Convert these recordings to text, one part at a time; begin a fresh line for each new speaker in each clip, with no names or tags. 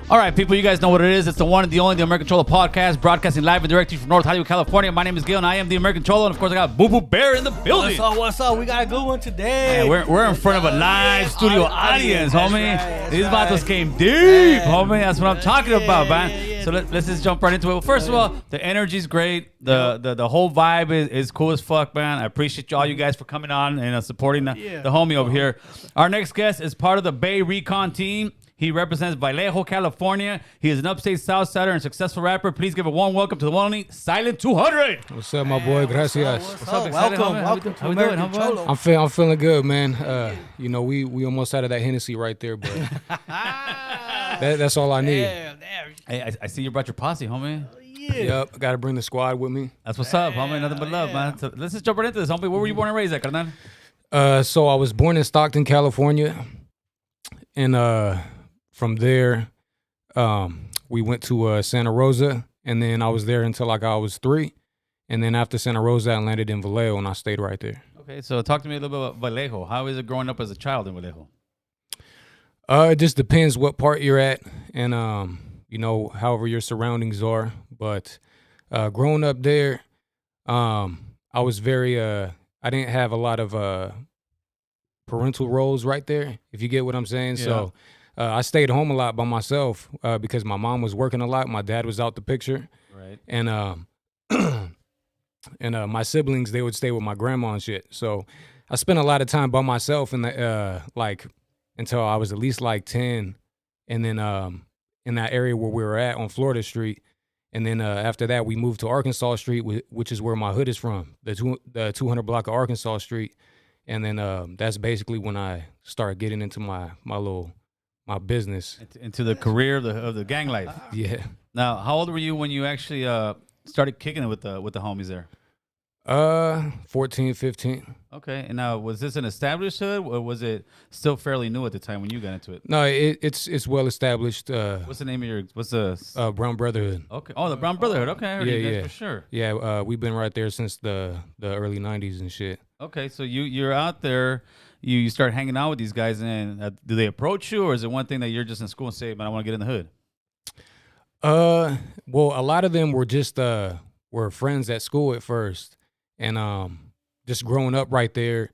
All right, people, you guys know what it is. It's the one and the only, the American Cholo podcast, broadcasting live and direct to you from North Hollywood, California. My name is Gil, and I am the American Cholo. And, of course, I got Boo Boo Bear in the building.
What's up? We got a good one today.
Hey, we're in front of a live studio audience, homie.
Right,
These vatos came deep, homie. That's what I'm talking about, man. So let's just jump right into it. Well, first of all, the energy's great. The whole vibe is cool as fuck, man. I appreciate all you guys for coming on and supporting the homie over here. Our next guest is part of the Bay Recon team. He represents Vallejo, California. He is an upstate South Sider and successful rapper. Please give a warm welcome to the one and only Silent 200.
What's up, my boy? Gracias.
What's up? Welcome to American Cholo.
I'm feeling good, man. You know, we almost out of that Hennessy right there, but that's all I need.
Damn.
Hey, I see you brought your posse, homie.
Yep, I got to bring the squad with me.
That's what's up, homie. Nothing but love, man. So let's just jump right into this, homie. Where were you born and raised at, carnal?
So I was born in Stockton, California, and from there, we went to Santa Rosa, and then I was there until like I was 3, and then after Santa Rosa, I landed in Vallejo, and I stayed right there.
Okay, so talk to me a little bit about Vallejo. How is it growing up as a child in Vallejo?
It just depends what part you're at, and you know, however your surroundings are. But growing up there, I was very I didn't have a lot of parental roles right there, if you get what I'm saying. Yeah. So I stayed home a lot by myself because my mom was working a lot. My dad was out the picture. Right. And and my siblings, they would stay with my grandma and shit. So I spent a lot of time by myself in the like until I was at least like 10. And then in that area where we were at on Florida Street. And then after that, we moved to Arkansas Street, which is where my hood is from, the 200 block of Arkansas Street. And then that's basically when I started getting into my business.
Into the career of the gang life.
Yeah.
Now, how old were you when you actually started kicking it with the homies there?
14, 15.
Okay. And now, was this an established hood, or was it still fairly new at the time when you got into it?
No, it's well established.
What's the name of what's the
Brown Brotherhood.
Okay. Oh, the Brown Brotherhood. Okay, I heard you guys for sure.
Yeah, we've been right there since the early 90s and shit.
Okay, so you're out there, you start hanging out with these guys, and do they approach you, or is it one thing that you're just in school and say, man, I want to get in the hood?
Well, a lot of them were just were friends at school at first, and just growing up right there,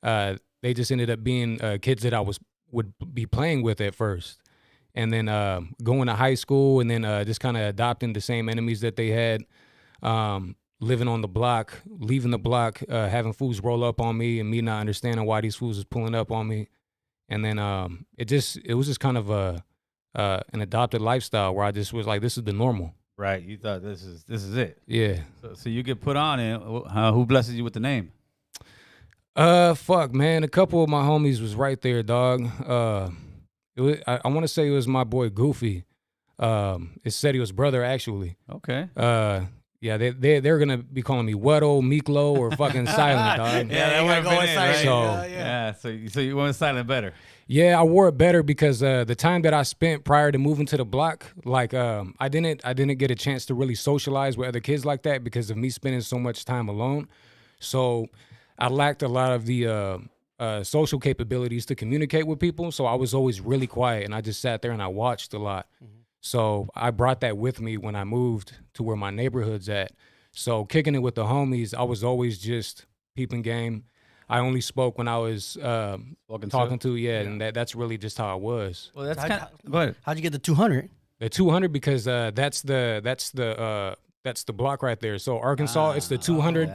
they just ended up being kids that I would be playing with at first, and then going to high school, and then just kind of adopting the same enemies that they had. Living on the block, leaving the block, having fools roll up on me, and me not understanding why these fools is pulling up on me, and then it was just kind of an adopted lifestyle where I just was like, this is the normal.
Right, you thought this is it.
Yeah.
So you get put on, and who blesses you with the name?
Fuck, man, a couple of my homies was right there, dog. I want to say it was my boy Goofy. It said he was brother actually.
Okay.
Yeah, they're gonna be calling me Weddle, Miklo, or fucking Silent, dog.
Yeah, that would go with
Silent.
So so you went Silent better.
Yeah, I wore it better because the time that I spent prior to moving to the block, like I didn't get a chance to really socialize with other kids like that because of me spending so much time alone. So I lacked a lot of the social capabilities to communicate with people. So I was always really quiet, and I just sat there and I watched a lot. Mm-hmm. So I brought that with me when I moved to where my neighborhood's at. So kicking it with the homies, I was always just peeping game. I only spoke when I was talking to, and that's really just how I was.
Well, that's kind of. Go ahead.
How'd you get the 200?
The 200 because that's the block right there. So Arkansas, it's the 200.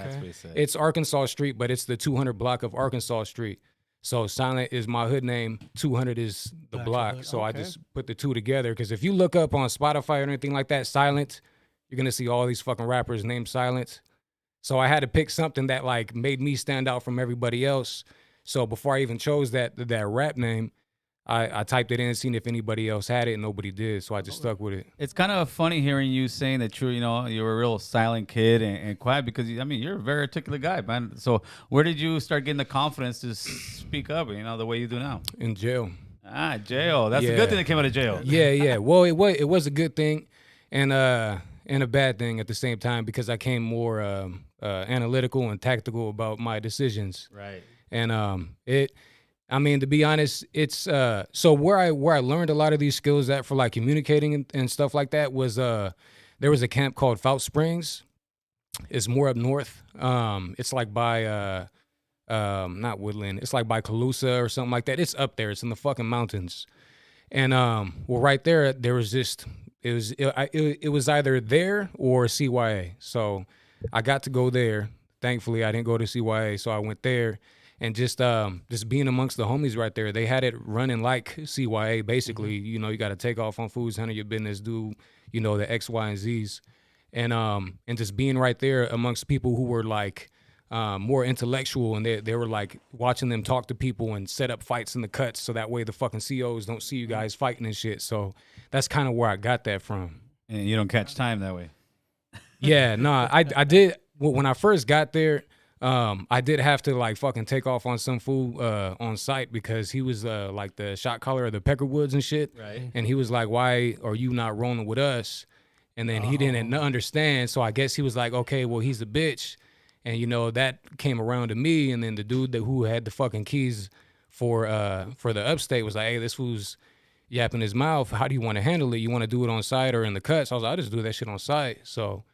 It's Arkansas Street, but it's the 200 block of Arkansas Street. So Silent is my hood name, 200 is the block. So I just put the two together because if you look up on Spotify or anything like that, Silent, you're going to see all these fucking rappers named Silent. So I had to pick something that like made me stand out from everybody else. So before I even chose that rap name, I typed it in and seen if anybody else had it, and nobody did. So I just stuck with it. It's
kind of funny hearing you saying that you're a real silent kid and quiet because, I mean, you're a very articulate guy, man. So where did you start getting the confidence to speak up, the way you do now?
In jail.
Jail. That's a good thing that came out of jail.
Yeah. Well, it was a good thing and a bad thing at the same time because I came more analytical and tactical about my decisions.
Right.
And I mean, to be honest, it's so where I learned a lot of these skills at for like communicating and stuff like that was there was a camp called Fout Springs. It's more up north. It's like by not Woodland. It's like by Calusa or something like that. It's up there. It's in the fucking mountains. And well, right there was just it was either there or CYA. So I got to go there. Thankfully, I didn't go to CYA, so I went there. And just being amongst the homies right there, they had it running like CYA. Basically, you know, you got to take off on foods, handle your business, do the X, Y, and Z's, and just being right there amongst people who were like more intellectual, and they were like watching them talk to people and set up fights in the cuts, so that way the fucking COs don't see you guys fighting and shit. So that's kind of where I got that from.
And you don't catch time that way.
Yeah, no, I did when I first got there. I did have to like fucking take off on some fool on site because he was like the shot caller of the Peckerwoods and shit.
Right.
And he was like, "Why are you not rolling with us?" And then he didn't understand. So I guess he was like, "Okay, well he's a bitch." And that came around to me. And then the dude who had the fucking keys for the upstate was like, "Hey, this fool's yapping his mouth. How do you want to handle it? You want to do it on site or in the cuts?" I was like, "I'll just do that shit on site." So.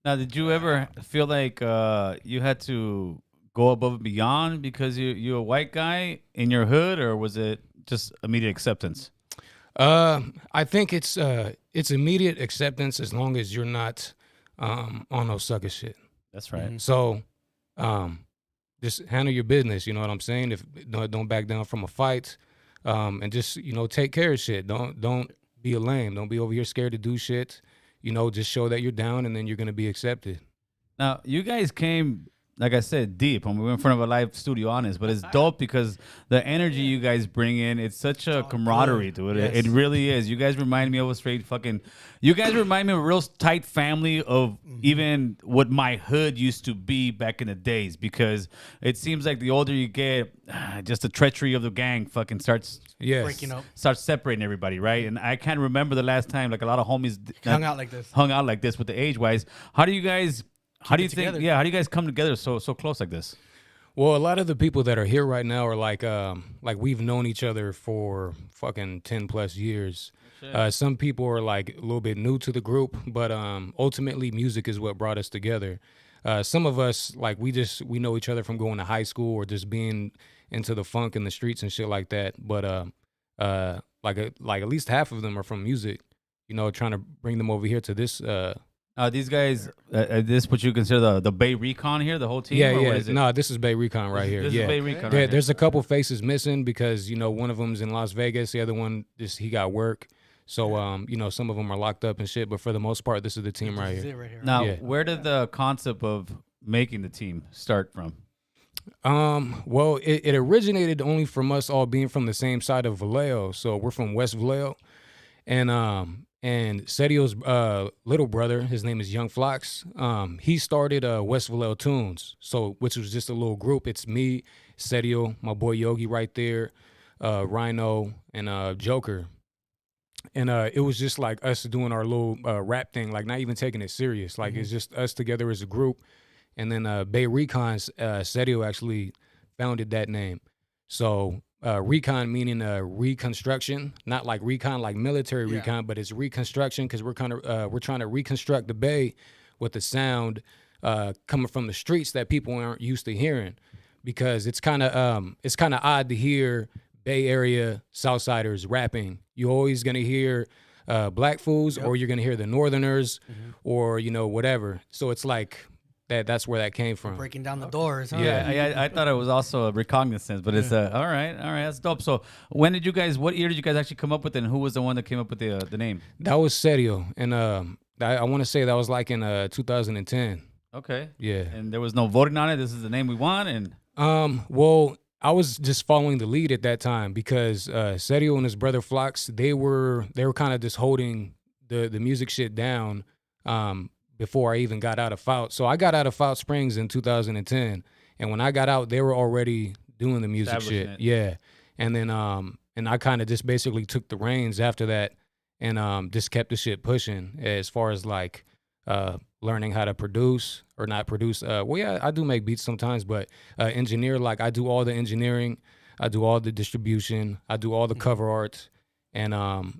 Now, did you ever feel like you had to go above and beyond because you're a white guy in your hood, or was it just immediate acceptance?
I think it's immediate acceptance as long as you're not on no sucker shit.
That's right.
Mm-hmm.
So, just handle your business. You know what I'm saying? If don't back down from a fight, and just take care of shit. Don't be a lame. Don't be over here scared to do shit. Just show that you're down, and then you're gonna be accepted.
Now, you guys came, like I said, deep, and we were in front of a live studio audience, but it's dope because the energy you guys bring in, it's such a camaraderie to it.
Yes.
It really is. You guys remind me of a straight fucking, you guys remind me of a real tight family of even what my hood used to be back in the days, because it seems like the older you get, just the treachery of the gang fucking starts
breaking up.
starts separating everybody, right? And I can't remember the last time like a lot of homies
Hung out like this
with the age-wise. How do you guys... How do you think?
together.
Yeah, how do you guys come together so close like this?
Well, a lot of the people that are here right now are like we've known each other for fucking 10 plus years. Some people are like a little bit new to the group, but ultimately music is what brought us together. Some of us like we know each other from going to high school or just being into the funk in the streets and shit like that. But like at least half of them are from music. Trying to bring them over here to this.
These guys, this what you consider the Bay Recon here, the whole team?
Yeah,
or
yeah.
what is it?
No, this is Bay Recon right here.
This
yeah.
is Bay Recon.
There,
Right
there's a couple faces missing because one of them's in Las Vegas, the other one he got work. So some of them are locked up and shit, but for the most part, this is the team right
This is
here.
it right here.
Now,
Yeah.
where did the concept of making the team start from?
Well, it originated only from us all being from the same side of Vallejo. So we're from West Vallejo, and Sedio's little brother, his name is Young Flox. He started West Vallejo Tunes, which was just a little group. It's me, Sedio, my boy Yogi right there, Rhino, and Joker. And it was just like us doing our little rap thing, like not even taking it serious. Like it's just us together as a group. And then Bay Recon's Sedio actually founded that name. So recon meaning reconstruction, not like recon like military recon, but it's reconstruction because we're trying to reconstruct the Bay with the sound coming from the streets that people aren't used to hearing, because it's kind of odd to hear Bay Area Southsiders rapping. You're always gonna hear black fools, or you're gonna hear the Northerners, or whatever. So it's like. That's where that came from.
Breaking down the doors. Huh?
Yeah, I thought it was also a recognizance, but it's all right, that's dope. So what year did you guys actually come up with it, and who was the one that came up with the name?
That was Sedio, and I want to say that was like in 2010.
Okay.
Yeah.
And there was no voting on it. This is the name we want, and
well, I was just following the lead at that time because Sedio and his brother Flox, they were kind of just holding the music shit down before I even got out of Fout. So I got out of Fout Springs in 2010, and when I got out, they were already doing the music shit.
It.
Yeah, and then and I kind of just basically took the reins after that, and just kept the shit pushing as far as like learning how to produce or not produce. Well, yeah, I do make beats sometimes, but engineer, like I do all the engineering. I do all the distribution. I do all the cover art. And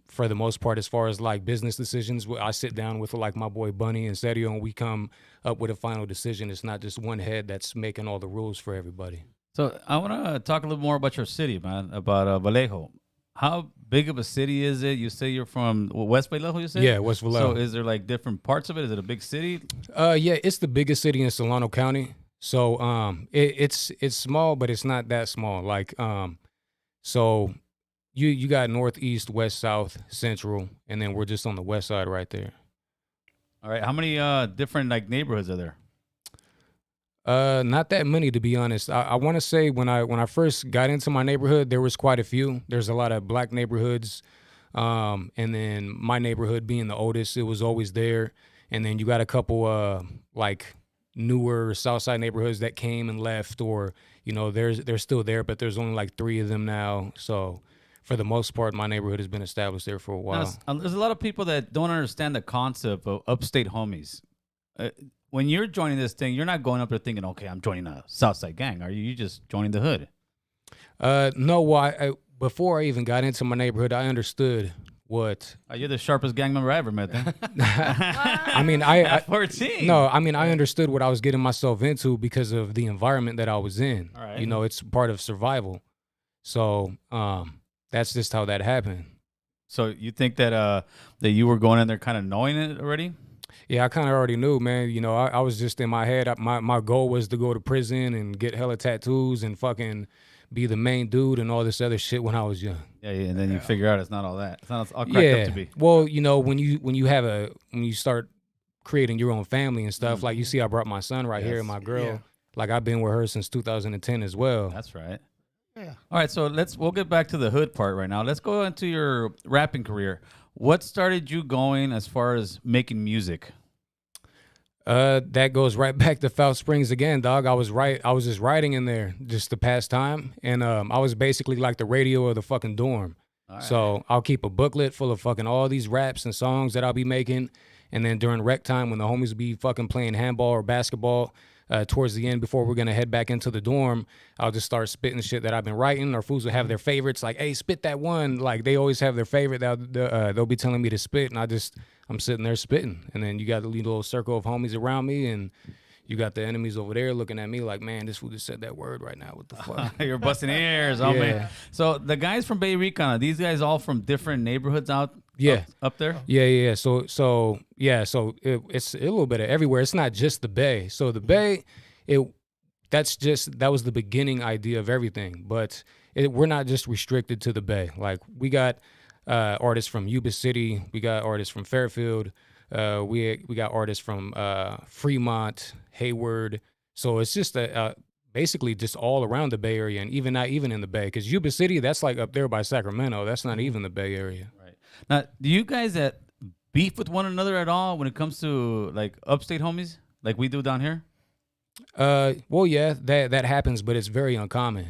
for the most part, as far as like business decisions, I sit down with like my boy Bunny and Sergio, and we come up with a final decision. It's not just one head that's making all the rules for everybody.
So I want to talk a little more about your city, man, about Vallejo. How big of a city is it? You say you're from West Vallejo, you said?
Yeah, West Vallejo.
So is there like different parts of it? Is it a big city?
Yeah, it's the biggest city in Solano County. So it's small, but it's not that small. Like so you got northeast, west, south, central, and then we're just on the west side right there.
All right. How many different like neighborhoods are there?
Not that many, to be honest. I want to say when I first got into my neighborhood, there was quite a few. There's a lot of black neighborhoods, and then my neighborhood being the oldest, it was always there. And then you got a couple like newer Southside neighborhoods that came and left, or they're still there, but there's only like 3 of them now. So for the most part, my neighborhood has been established there for a while.
Now, there's a lot of people that don't understand the concept of upstate homies. When you're joining this thing, you're not going up there thinking, okay, I'm joining a Southside gang. Are you? You just joining the hood?
No, well, before I even got into my neighborhood, I understood what.
You're the sharpest gang member I ever met, then.
I mean, I
14.
No, I mean, I understood what I was getting myself into because of the environment that I was in.
All right.
It's part of survival. So that's just how that happened.
So you think that that you were going in there kind of knowing it already?
Yeah, I kind of already knew, man. I was just in my head. My goal was to go to prison and get hella tattoos and fucking be the main dude and all this other shit when I was young.
Yeah, and then you figure out it's not all that. It's not all cracked up to be.
Well, when you start creating your own family and stuff, like you see, I brought my son right here and my girl.
Yeah.
Like I've been with her since 2010 as well.
That's right.
Yeah.
All right, so we'll get back to the hood part right now. Let's go into your rapping career. What started you going as far as making music?
That goes right back to Foul Springs again, dog. I was just writing in there just to pass time, and I was basically like the radio of the fucking dorm.
All right.
So I'll keep a booklet full of fucking all these raps and songs that I'll be making, and then during rec time when the homies be fucking playing handball or basketball, towards the end before we're gonna head back into the dorm, I'll just start spitting shit that I've been writing. Or fools will have their favorites, like, hey, spit that one. Like they always have their favorite. They'll be telling me to spit, and I'm sitting there spitting. And then you got the little circle of homies around me, and you got the enemies over there looking at me like, man, this fool just said that word right now. What the fuck?
You're busting ears, oh man. So the guys from Bay Recon, are these guys all from different neighborhoods up there?
Yeah. So it's a little bit of everywhere. It's not just the Bay. So the Bay, that was the beginning idea of everything. But we're not just restricted to the Bay. Like we got artists from Yuba City, we got artists from Fairfield, we got artists from Fremont, Hayward. So it's just basically just all around the Bay Area, and even not even in the Bay, because Yuba City, that's like up there by Sacramento. That's not even the Bay Area.
Right. Now, do you guys beef with one another at all when it comes to like upstate homies, like we do down here?
Well, yeah, that happens, but it's very uncommon.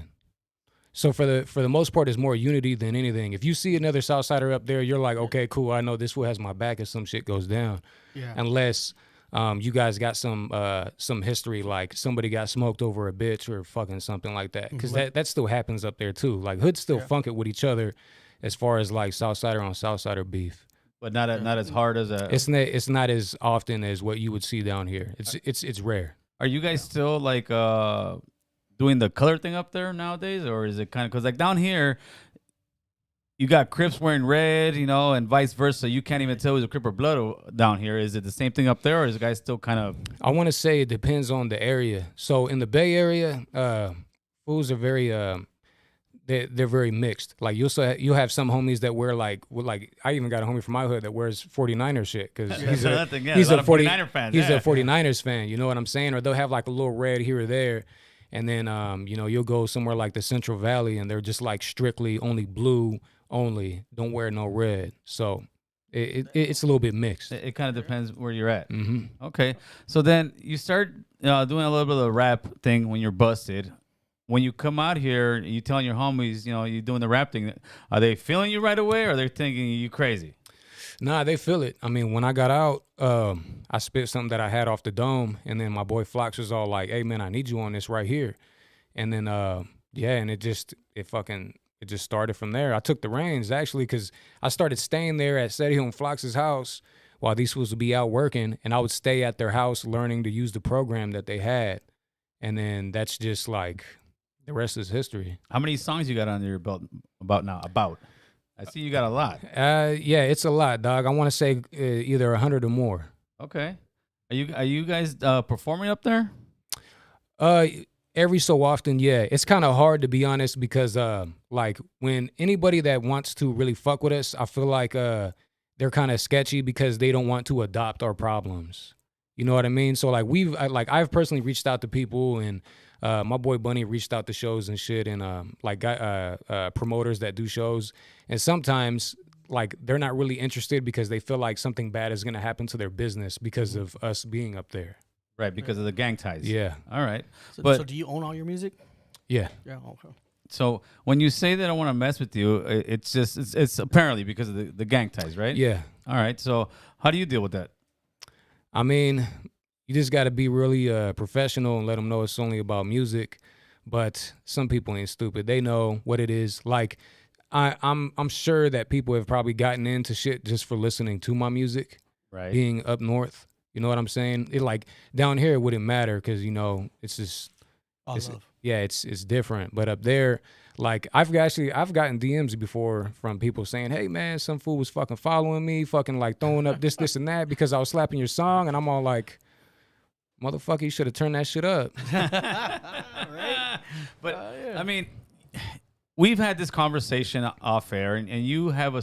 So for the most part, it's more unity than anything. If you see another Southsider up there, you're like, okay, cool. I know this fool has my back if some shit goes down.
Yeah.
Unless you guys got some history, like somebody got smoked over a bitch or fucking something like that. Because that still happens up there too. Like hoods still funk it with each other, as far as like Southsider on Southsider beef.
But not as hard as a.
It's not as often as what you would see down here. It's rare.
Are you guys still like doing the color thing up there nowadays, or is it kind of because like down here, you got Crips wearing red, and vice versa. You can't even tell who's a Crip or Blood down here. Is it the same thing up there, or is the guys still kind of?
I want to say it depends on the area. So in the Bay Area, fools are very they're very mixed. Like you'll have some homies that wear like I even got a homie from my hood that wears 49er shit because he's a
49er fan.
He's a 49ers fan. You know what I'm saying? Or they'll have like a little red here or there. And then, you'll go somewhere like the Central Valley, and they're just like strictly only blue only. Don't wear no red. So it's a little bit mixed.
It kind of depends where you're at.
Mm-hmm.
Okay. So then you start doing a little bit of the rap thing when you're busted. When you come out here, you telling your homies, you're doing the rap thing. Are they feeling you right away, or are they thinking you crazy?
Nah, they feel it. I mean, when I got out, I spit something that I had off the dome, and then my boy Flox was all like, hey, man, I need you on this right here. And then Yeah, and it just started from there. I took the reins actually because I started staying there at Sergio and Flox's house while these fools would be out working, and I would stay at their house learning to use the program that they had, and then that's just like the rest is history.
How many songs you got on your belt about now? About. I see you got a lot.
Yeah, it's a lot, dog. I want to say either 100 or more.
Okay. Are you guys performing up there?
Every so often, yeah. It's kind of hard to be honest because like when anybody that wants to really fuck with us, I feel like they're kind of sketchy because they don't want to adopt our problems. You know what I mean? So like I've personally reached out to people, and my boy Bunny reached out to shows and shit, and promoters that do shows, and sometimes like they're not really interested because they feel like something bad is gonna happen to their business because of us being up there.
Right, because of the gang ties.
Yeah.
All right.
So do you own all your music?
Yeah.
Yeah. Okay.
So when you say that I want to mess with you, it's just it's apparently because of the gang ties, right?
Yeah.
All right. So how do you deal with that?
I mean, you just got to be really professional and let them know it's only about music. But some people ain't stupid. They know what it is. Like I'm sure that people have probably gotten into shit just for listening to my music.
Right.
Being up north. You know what I'm saying? It like down here it wouldn't matter because you know it's just
Love.
yeah, it's different. But up there, like I've gotten DMs before from people saying, "Hey man, some fool was fucking following me, fucking like throwing up this and that because I was slapping your song," and I'm all like, "Motherfucker, you should have turned that shit up."
Right.
But I mean, we've had this conversation off air, and you have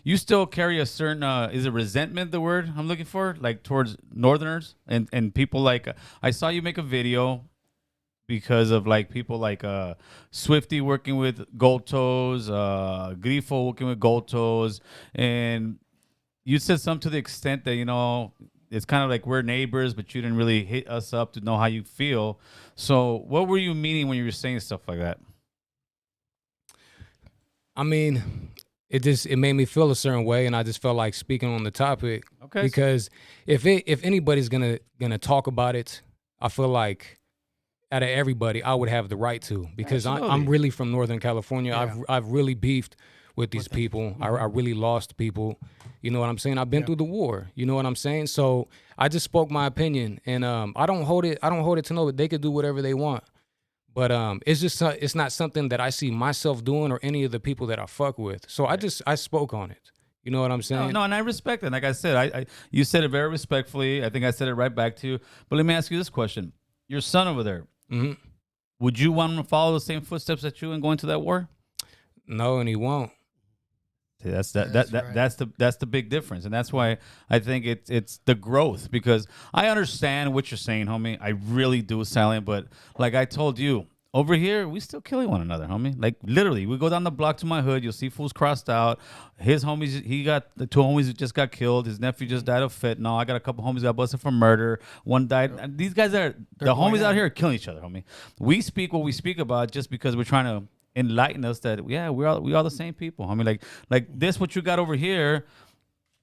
you still carry a certain, is it resentment the word I'm looking for? Like towards Northerners and people like, I saw you make a video because of like people like Swifty working with Gold Toes, Grifo working with Gold Toes, and you said something to the extent that, you know, it's kind of like we're neighbors, but you didn't really hit us up to know how you feel. So what were you meaning when you were saying stuff like that?
I mean, it made me feel a certain way, and I just felt like speaking on the topic.
Okay.
Because if anybody's gonna talk about it, I feel like out of everybody, I would have the right to, because I'm really from Northern California.
Yeah.
I've really beefed with these people. I really lost people. You know what I'm saying? I've been through the war. You know what I'm saying? So I just spoke my opinion, and I don't hold it to know that they could do whatever they want. But it's just it's not something that I see myself doing or any of the people that I fuck with. So I spoke on it. You know what I'm saying?
No, and I respect it. Like I said, you said it very respectfully. I think I said it right back to you. But let me ask you this question: your son over there, would you want him to follow the same footsteps that you and going to that war?
No, and he won't.
See, that's the big difference, and that's why I think it's the growth, because I understand what you're saying, homie. I really do, Silent. But like I told you, over here we still killing one another, homie. Like literally, we go down the block to my hood, you'll see fools crossed out. His homies, he got the 2 homies who just got killed. His nephew just died of fentanyl. I got a couple homies got busted for murder. One died. And these guys the homies out here are killing each other, homie. We speak what we speak about just because we're trying to enlighten us that we are the same people. I mean, like this, what you got over here,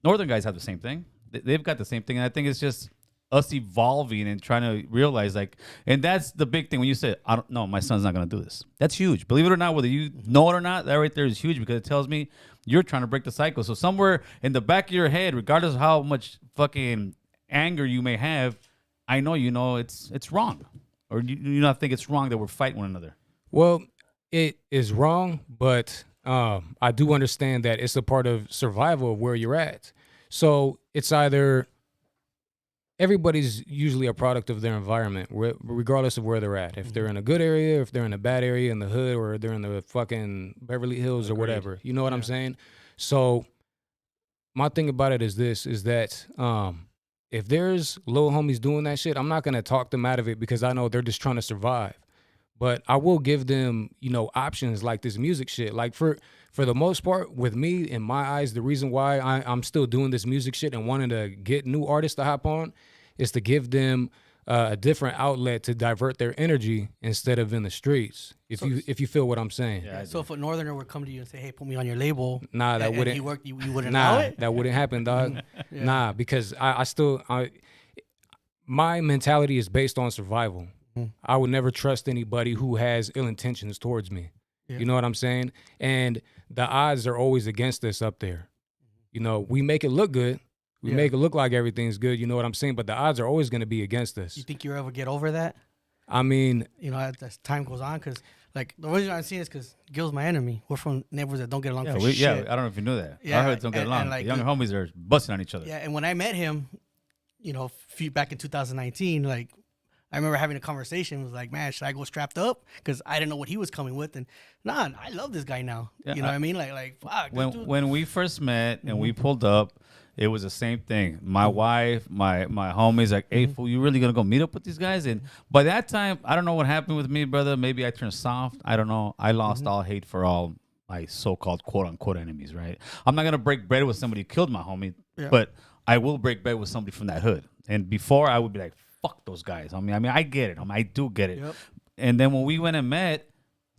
Northern guys have the same thing. They've got the same thing, and I think it's just us evolving and trying to realize, like, and that's the big thing when you say, I don't know, my son's not gonna do this. That's huge. Believe it or not, whether you know it or not, that right there is huge, because it tells me you're trying to break the cycle. So somewhere in the back of your head, regardless of how much fucking anger you may have, I know you know it's wrong, or you not think it's wrong that we're fighting one another.
Well, it is wrong, but I do understand that it's a part of survival of where you're at. So it's either everybody's usually a product of their environment, regardless of where they're at. If they're in a good area, if they're in a bad area in the hood, or they're in the fucking Beverly Hills or whatever. You know what I'm saying? So my thing about it is this, is that if there's little homies doing that shit, I'm not going to talk them out of it because I know they're just trying to survive. But I will give them, you know, options like this music shit. Like for the most part, with me, in my eyes, the reason why I'm still doing this music shit and wanting to get new artists to hop on is to give them a different outlet to divert their energy instead of in the streets. If you feel what I'm saying.
Yeah, so if a Northerner would come to you and say, "Hey, put me on your label,"
nah, that wouldn't.
You wouldn't allow it?
That wouldn't happen, dog. Nah, because I still my mentality is based on survival. I would never trust anybody who has ill intentions towards me. You know what I'm saying? And the odds are always against us up there. You know, we make it look good. We make it look like everything's good. You know what I'm saying? But the odds are always going to be against us.
You think you ever get over that?
I mean,
You know, as time goes on, because like the reason I'm seeing is because Gil's my enemy. We're from neighborhoods that don't get along for shit.
I don't know if you knew that.
Yeah,
Our hoods don't get
and
along.
like,
the younger homies are busting on each other.
Yeah, and when I met him, you know, back in 2019, like I remember having a conversation. Was like, man, should I go strapped up? Because I didn't know what he was coming with, and I love this guy now.
Yeah,
you know what I mean? Like fuck. this dude-
When we first met and we pulled up, it was the same thing. My wife, my homies, like, hey, fool, you really gonna go meet up with these guys? And by that time, I don't know what happened with me, brother. Maybe I turned soft. I don't know. I lost all hate for all my so-called quote-unquote enemies, right? I'm not gonna break bread with somebody who killed my homie, but I will break bread with somebody from that hood. And before, I would be like, fuck those guys. I mean, I get it. I do get it.
Yep.
And then when we went and met,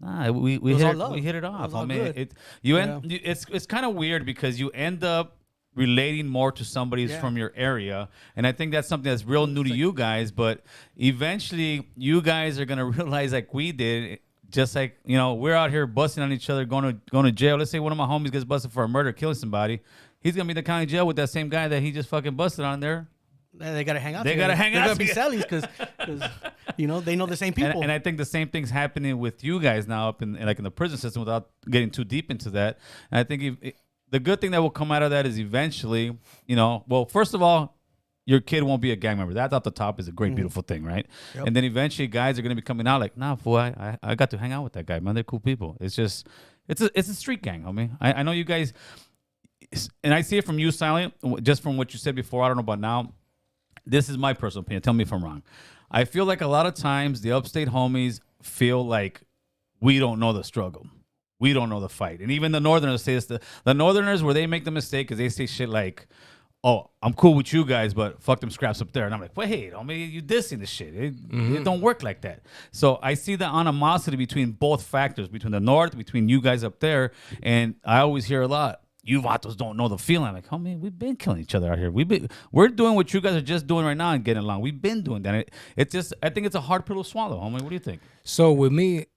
we
was all love.
hit it off.
was all
I mean,
good.
it's kind of weird because you end up relating more to somebody who's from your area, and I think that's something that's real new to you guys. But eventually, you guys are gonna realize, like we did, just like, you know, we're out here busting on each other, going to jail. Let's say one of my homies gets busted for a murder, killing somebody. He's gonna be in the county jail with that same guy that he just fucking busted on there.
They gotta hang out.
They gotta hang
They're
out
gonna be
together.
sellies because you know they know the same people.
And I think the same thing's happening with you guys now up in like in the prison system, without getting too deep into that. And I think the good thing that will come out of that is eventually, you know, well, first of all, your kid won't be a gang member. That off the top is a great, beautiful thing, right?
Yep.
And then eventually guys are going to be coming out like, nah, fool, I got to hang out with that guy, man. They're cool people. It's just, it's a street gang, homie. I know you guys, and I see it from you, Silent, just from what you said before. I don't know about now. This is my personal opinion. Tell me if I'm wrong. I feel like a lot of times the upstate homies feel like we don't know the struggle. We don't know the fight. And even the Northerners say this. The Northerners, where they make the mistake, is they say shit like, oh, I'm cool with you guys, but fuck them scraps up there. And I'm like, wait, homie, you dissing the shit. It don't work like that. So I see the animosity between both factors, between the North, between you guys up there. And I always hear a lot, you vatos don't know the feeling. I'm like, homie, we've been killing each other out here. We're doing what you guys are just doing right now and getting along. We've been doing that. It's just, I think it's a hard pill to swallow, homie. What do you think?
so with me,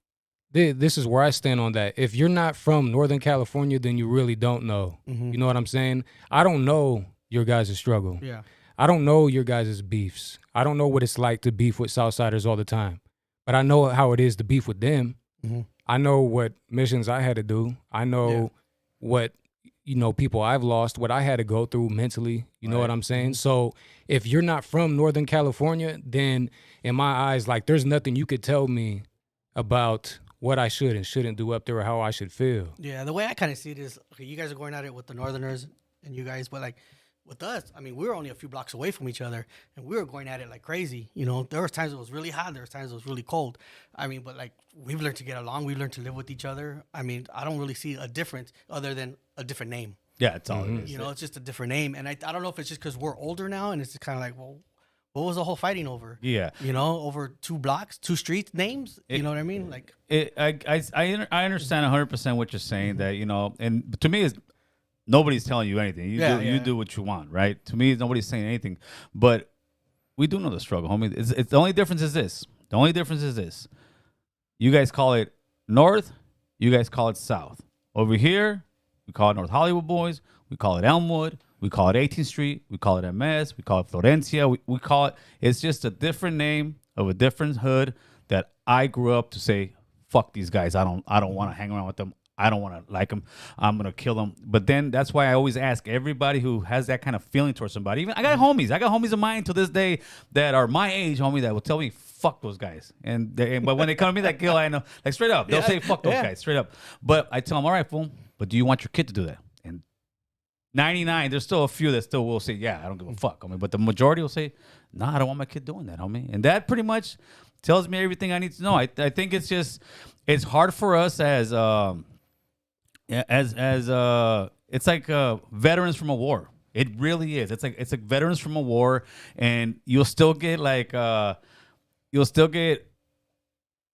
this is where I stand on that. If you're not from Northern California, then you really don't know. You know what I'm saying? I don't know your guys' struggle.
yeah,
I don't know your guys' beefs. I don't know what it's like to beef with Southsiders all the time. But I know how it is to beef with them. I know what missions I had to do. I know what, you know, people I've lost, what I had to go through mentally. You know what I'm saying? So if you're not from Northern California, then in my eyes, like, there's nothing you could tell me about what I should and shouldn't do up there or how I should feel.
yeah. The way I kind of see it is, okay, you guys are going at it with the Northerners and you guys, but like with us, I mean, we were only a few blocks away from each other, and we were going at it like crazy. You know, there was times it was really hot, there was times it was really cold. I mean, but like we've learned to get along, we've learned to live with each other. I mean, I don't really see a difference other than a different name.
Yeah, it's all it is.
You know, it's just a different name, and I don't know if it's just because we're older now, and it's just kind of like, well, what was the whole fighting over?
Yeah.
You know, over 2 blocks, 2 street names. You know what I mean? Like,
I understand 100% what you're saying, that, you know, and to me, is nobody's telling you anything. You do what you want, right? To me, nobody's saying anything, but we do know the struggle, homie. It's the only difference is this. The only difference is this. You guys call it North. You guys call it South. Over here, we call it North Hollywood Boys. We call it Elmwood. We call it 18th Street. We call it MS. We call it Florencia. We call it, it's just a different name of a different hood that I grew up to say, fuck these guys. I don't want to hang around with them. I don't want to like them. I'm going to kill them. But then that's why I always ask everybody who has that kind of feeling towards somebody. Even I got homies of mine to this day that are my age, homie, that will tell me, fuck those guys. But when they come to me, that kill, I know, like straight up, they'll say, fuck those guys, straight up. But I tell them, all right, fool, but do you want your kid to do that? And 99, there's still a few that still will say, yeah, I don't give a fuck, homie. But the majority will say, nah, I don't want my kid doing that, homie. And that pretty much tells me everything I need to know. I think it's just, it's hard for us as it's like veterans from a war. It really is. It's like veterans from a war, and you'll still get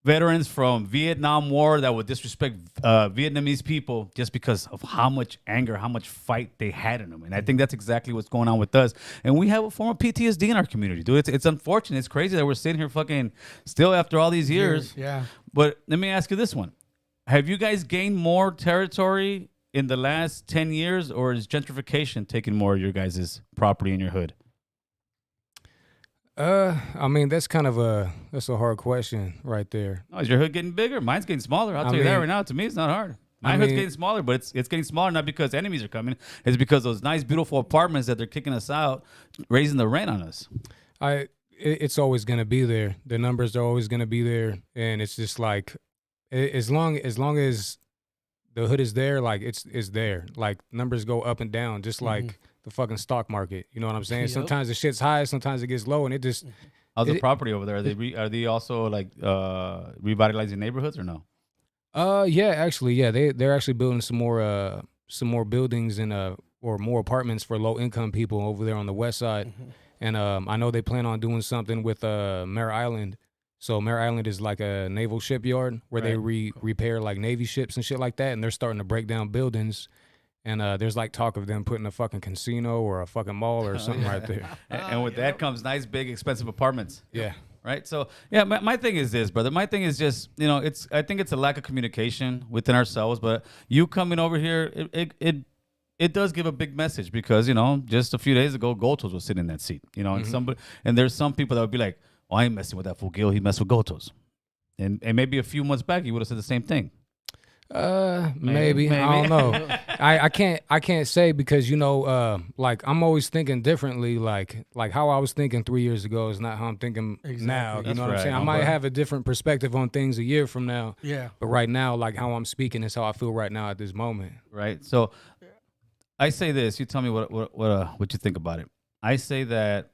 veterans from Vietnam War that would disrespect Vietnamese people just because of how much anger, how much fight they had in them. And I think that's exactly what's going on with us. And we have a form of PTSD in our community, dude. It's unfortunate. It's crazy that we're sitting here fucking still after all these years.
Yeah.
But let me ask you this one. Have you guys gained more territory in the last 10 years, or is gentrification taking more of your guys' property in your hood?
I mean, that's a hard question right there.
Oh, is your hood getting bigger? Mine's getting smaller. I'll tell you that right now. To me, it's not hard. My hood's getting smaller, but it's getting smaller not because enemies are coming. It's because those nice, beautiful apartments that they're kicking us out, raising the rent on us.
It's always gonna be there. The numbers are always gonna be there, and it's just like, as long as the hood is there, like it's there. Like numbers go up and down, just like the fucking stock market. You know what I'm saying?
Yep.
Sometimes the shit's high, sometimes it gets low, and it just.
How's the property over there? Are they also like revitalizing neighborhoods or no?
Yeah, actually, yeah, they're actually building some more buildings and or more apartments for low income people over there on the west side. And I know they plan on doing something with Mare Island. So Mare Island is like a naval shipyard where they repair like Navy ships and shit like that, and they're starting to break down buildings. And there's like talk of them putting a fucking casino or a fucking mall or something right there.
And with that comes nice, big, expensive apartments.
Yeah.
Right. So yeah, my thing is this, brother. My thing is just, I think it's a lack of communication within ourselves. But you coming over here, it does give a big message because just a few days ago, Gotos was sitting in that seat. And there's some people that would be like, "Oh, I ain't messing with that fool Gil. He messed with Gotos." And maybe a few months back, you would have said the same thing.
Maybe. I don't know. I can't say because like I'm always thinking differently. Like how I was thinking 3 years ago is not how I'm thinking now. You know what I'm saying? I might have a different perspective on things a year from now.
Yeah.
But right now, like how I'm speaking is how I feel right now at this moment.
Right. So I say this. You tell me what you think about it. I say that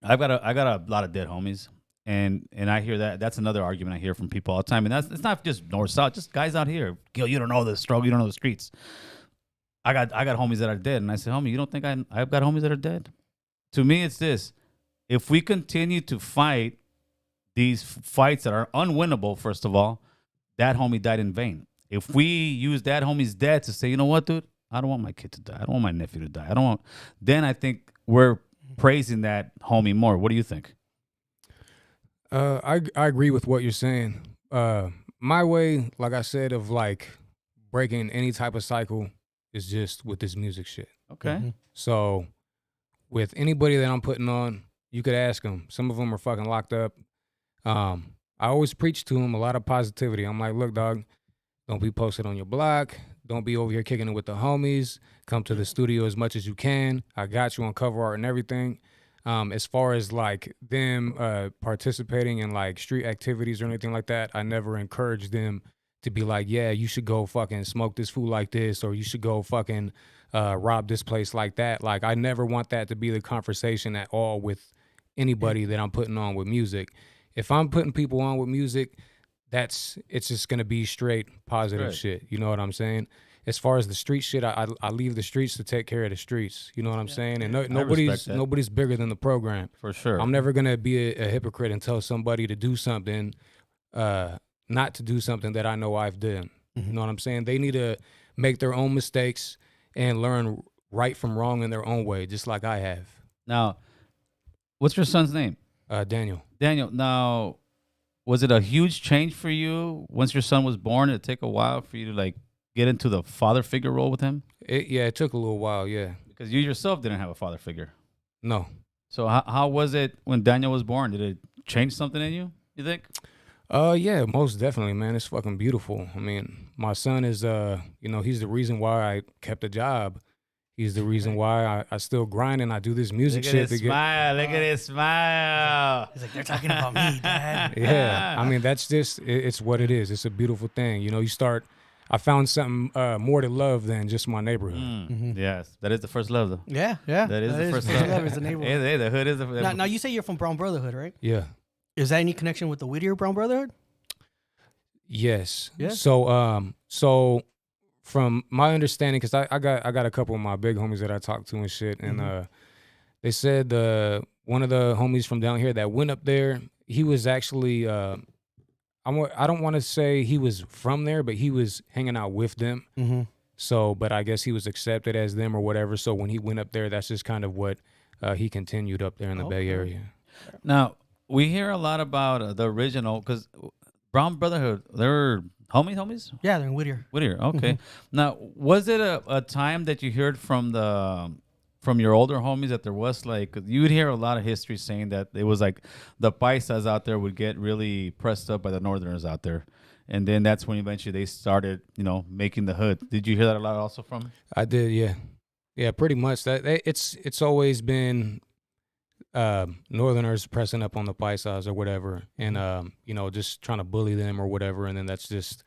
I got a lot of dead homies. And I hear that. That's another argument I hear from people all the time. And it's not just north, south, just guys out here. Gil, you don't know the struggle. You don't know the streets. I got homies that are dead. And I said, homie, you don't think I've got homies that are dead? To me, it's this. If we continue to fight these fights that are unwinnable, first of all, that homie died in vain. If we use that homie's death to say, you know what, dude? I don't want my kid to die. I don't want my nephew to die. Then I think we're praising that homie more. What do you think?
I agree with what you're saying. My way, like I said, of like breaking any type of cycle is just with this music shit.
Okay.
So with anybody that I'm putting on, you could ask them. Some of them are fucking locked up. I always preach to them a lot of positivity. I'm like, look, dog, don't be posted on your block. Don't be over here kicking it with the homies. Come to the studio as much as you can. I got you on cover art and everything. As far as like them participating in like street activities or anything like that, I never encouraged them to be like, yeah, you should go fucking smoke this food like this, or you should go fucking rob this place like that. Like I never want that to be the conversation at all with anybody that I'm putting on with music. If I'm putting people on with music, it's just gonna be straight positive shit. You know what I'm saying? As far as the street shit, I leave the streets to take care of the streets. You know what I'm saying? And nobody's bigger than the program.
For sure.
I'm never gonna be a hypocrite and tell somebody to do something, not to do something that I know I've done. You know what I'm saying? They need to make their own mistakes and learn right from wrong in their own way, just like I have.
Now, what's your son's name?
Daniel.
Daniel. Now, was it a huge change for you once your son was born? Did it take a while for you to like get into the father figure role with him?
It took a little while, yeah.
Because you yourself didn't have a father figure.
No.
So how was it when Daniel was born? Did it change something in you think?
Yeah, most definitely, man. It's fucking beautiful. I mean, my son is, he's the reason why I kept a job. He's the reason why I still grind and I do this music
Look
shit.
At his smile. Look at his smile.
He's like, they're talking about me, Dad.
Yeah. I mean, that's just, it's what it is. It's a beautiful thing. I found something more to love than just my neighborhood.
Yes. That is the first love, though.
Yeah.
That is the first love.
Is the neighborhood.
Hey, the hood is the
Now, you say you're from Brown Brotherhood, right?
Yeah.
Is that any connection with the Whittier Brown Brotherhood?
Yes.
Yeah.
So from my understanding, because I got a couple of my big homies that I talked to and shit, and they said one of the homies from down here that went up there, he was actually I don't want to say he was from there, but he was hanging out with them.
Mm-hmm.
So, but I guess he was accepted as them or whatever. So when he went up there, that's just kind of what he continued up there in the Bay Area.
Now we hear a lot about the original because Brown Brotherhood. They're homies.
Yeah, they're in Whittier.
Whittier. Okay. Now, was it a time that you heard from your older homies that there was like, 'cause you would hear a lot of history saying that it was like the paisas out there would get really pressed up by the northerners out there, and then that's when eventually they started, making the hood. Did you hear that a lot also from?
I did, yeah, pretty much. It's always been northerners pressing up on the paisas or whatever, and just trying to bully them or whatever, and then that's just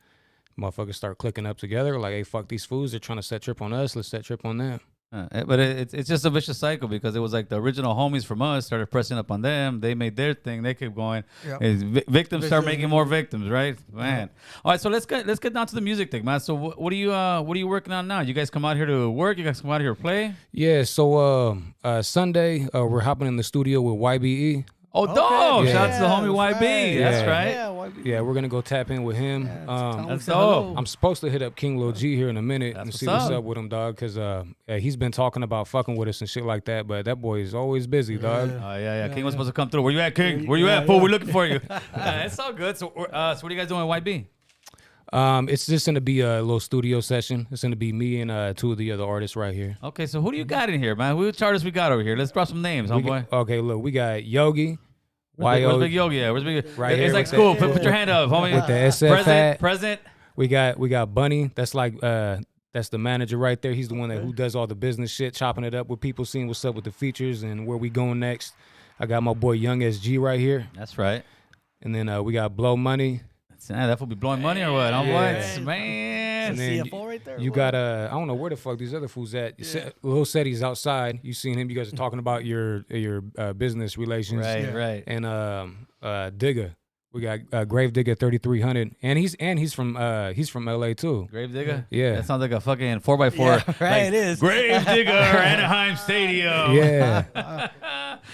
motherfuckers start clicking up together like, hey, fuck these fools, they're trying to set trip on us, let's set trip on them.
But it's just a vicious cycle because it was like the original homies from us started pressing up on them. They made their thing. They kept going.
Yep.
Victims start making more victims, right? Man. All right, so let's get down to the music thing, man. So what are you working on now? You guys come out here to work? You guys come out here to play?
Yeah. So Sunday we're hopping in the studio with YBE.
Oh, dog!
Yeah.
Shout out to the homie
That's
YB.
right.
That's
Yeah.
right.
Yeah, YB.
Yeah, we're gonna go tap in with him.
That's
hello.
dope.
I'm supposed to hit up King Lil G here in a minute
That's
and
what's
see what's
up.
up with him, dog. Cause he's been talking about fucking with us and shit like that, but that boy is always busy, dog.
Oh yeah. King was supposed to come through. Where you at, King? Where you at, fool? We're looking for you. It's all good. So what are you guys doing with YB?
It's just gonna be a little studio session. It's gonna be me and two of the other artists right here.
Okay, so who do you got in here, man? Which artists we got over here? Let's drop some names, homeboy.
Okay, look, we got Yogi,
Where's Big Yogi at? Where's Big?
Right
It's
here
like
with
school.
the-
Put your hand up, homie.
with the SF hat.
Present.
We got Bunny. That's like that's the manager right there. He's the one who does all the business shit, chopping it up with people, seeing what's up with the features and where we going next. I got my boy Young SG right here,
That's right.
and then we got Blow Money.
That fool be blowing money or what?
Yeah.
Man.
And then
CFO right there.
You
What?
got I don't know where the fuck these other fools at. Lil Seti's outside. You seen him? You guys are talking about your business relations,
Right, right.
And Digger. We got Grave Digger 3300, and he's from LA too.
Grave Digger?
Yeah.
That sounds like a fucking 4x4.
Yeah, right,
Like,
it is.
Grave Digger, Anaheim Stadium.
Yeah,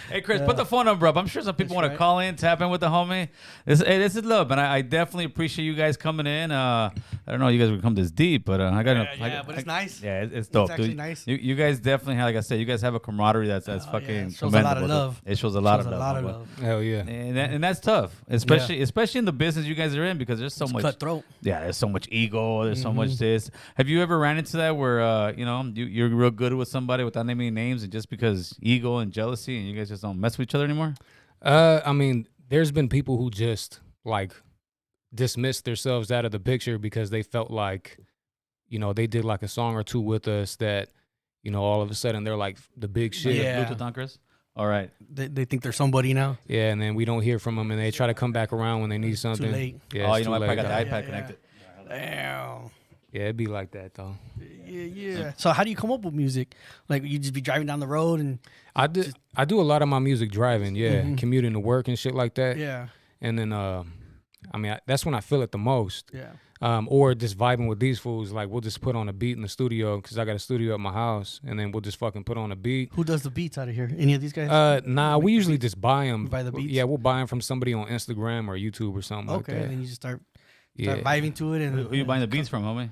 Hey, Chris, put the phone number up. I'm sure some people want to call in, tap in with the homie. This is love, and I definitely appreciate you guys coming in. I don't know you guys would come this deep, but I got
but it's nice.
Yeah, it's dope,
actually
dude.
nice.
You guys definitely, like I said, you guys have a camaraderie that's fucking
yeah, it shows a lot of
commendable.
love.
It shows a lot
Shows
of
a
love.
lot of
homeboy.
love.
hell yeah.
And that's tough, especially in the business you guys are in because there's so much
Cutthroat.
Yeah, there's so much ego. There's so much this. Have you ever ran into that where you're real good with somebody without naming names, and just because ego and jealousy, and you guys just don't mess with each other anymore?
I mean, there's been people who just like dismissed themselves out of the picture because they felt like, they did like a song or two with us that, all of a sudden they're like the big shit.
Yeah.
Bluetooth on, Chris. All right.
They think they're somebody now.
Yeah, and then we don't hear from them, and they try to come back around when they need something.
late.
Yeah,
Oh,
it's
you know
too
what? I
late,
got the
dog.
iPad connected.
Damn.
Yeah, it'd be like that though.
Yeah. So how do you come up with music? Like you just be driving down the road and
I do a lot of my music driving, commuting to work and shit like that.
yeah,
And then that's when I feel it the most.
yeah.
Or just vibing with these fools. Like we'll just put on a beat in the studio because I got a studio at my house, and then we'll just fucking put on a beat.
Who does the beats out of here? Any of these guys?
Nah, we usually just buy them.
buy the beats?
Yeah, we'll buy them from somebody on Instagram or YouTube or something
Okay,
like that.
then you just start
Yeah.
vibing to it. And
Who you buying the beats from, homie?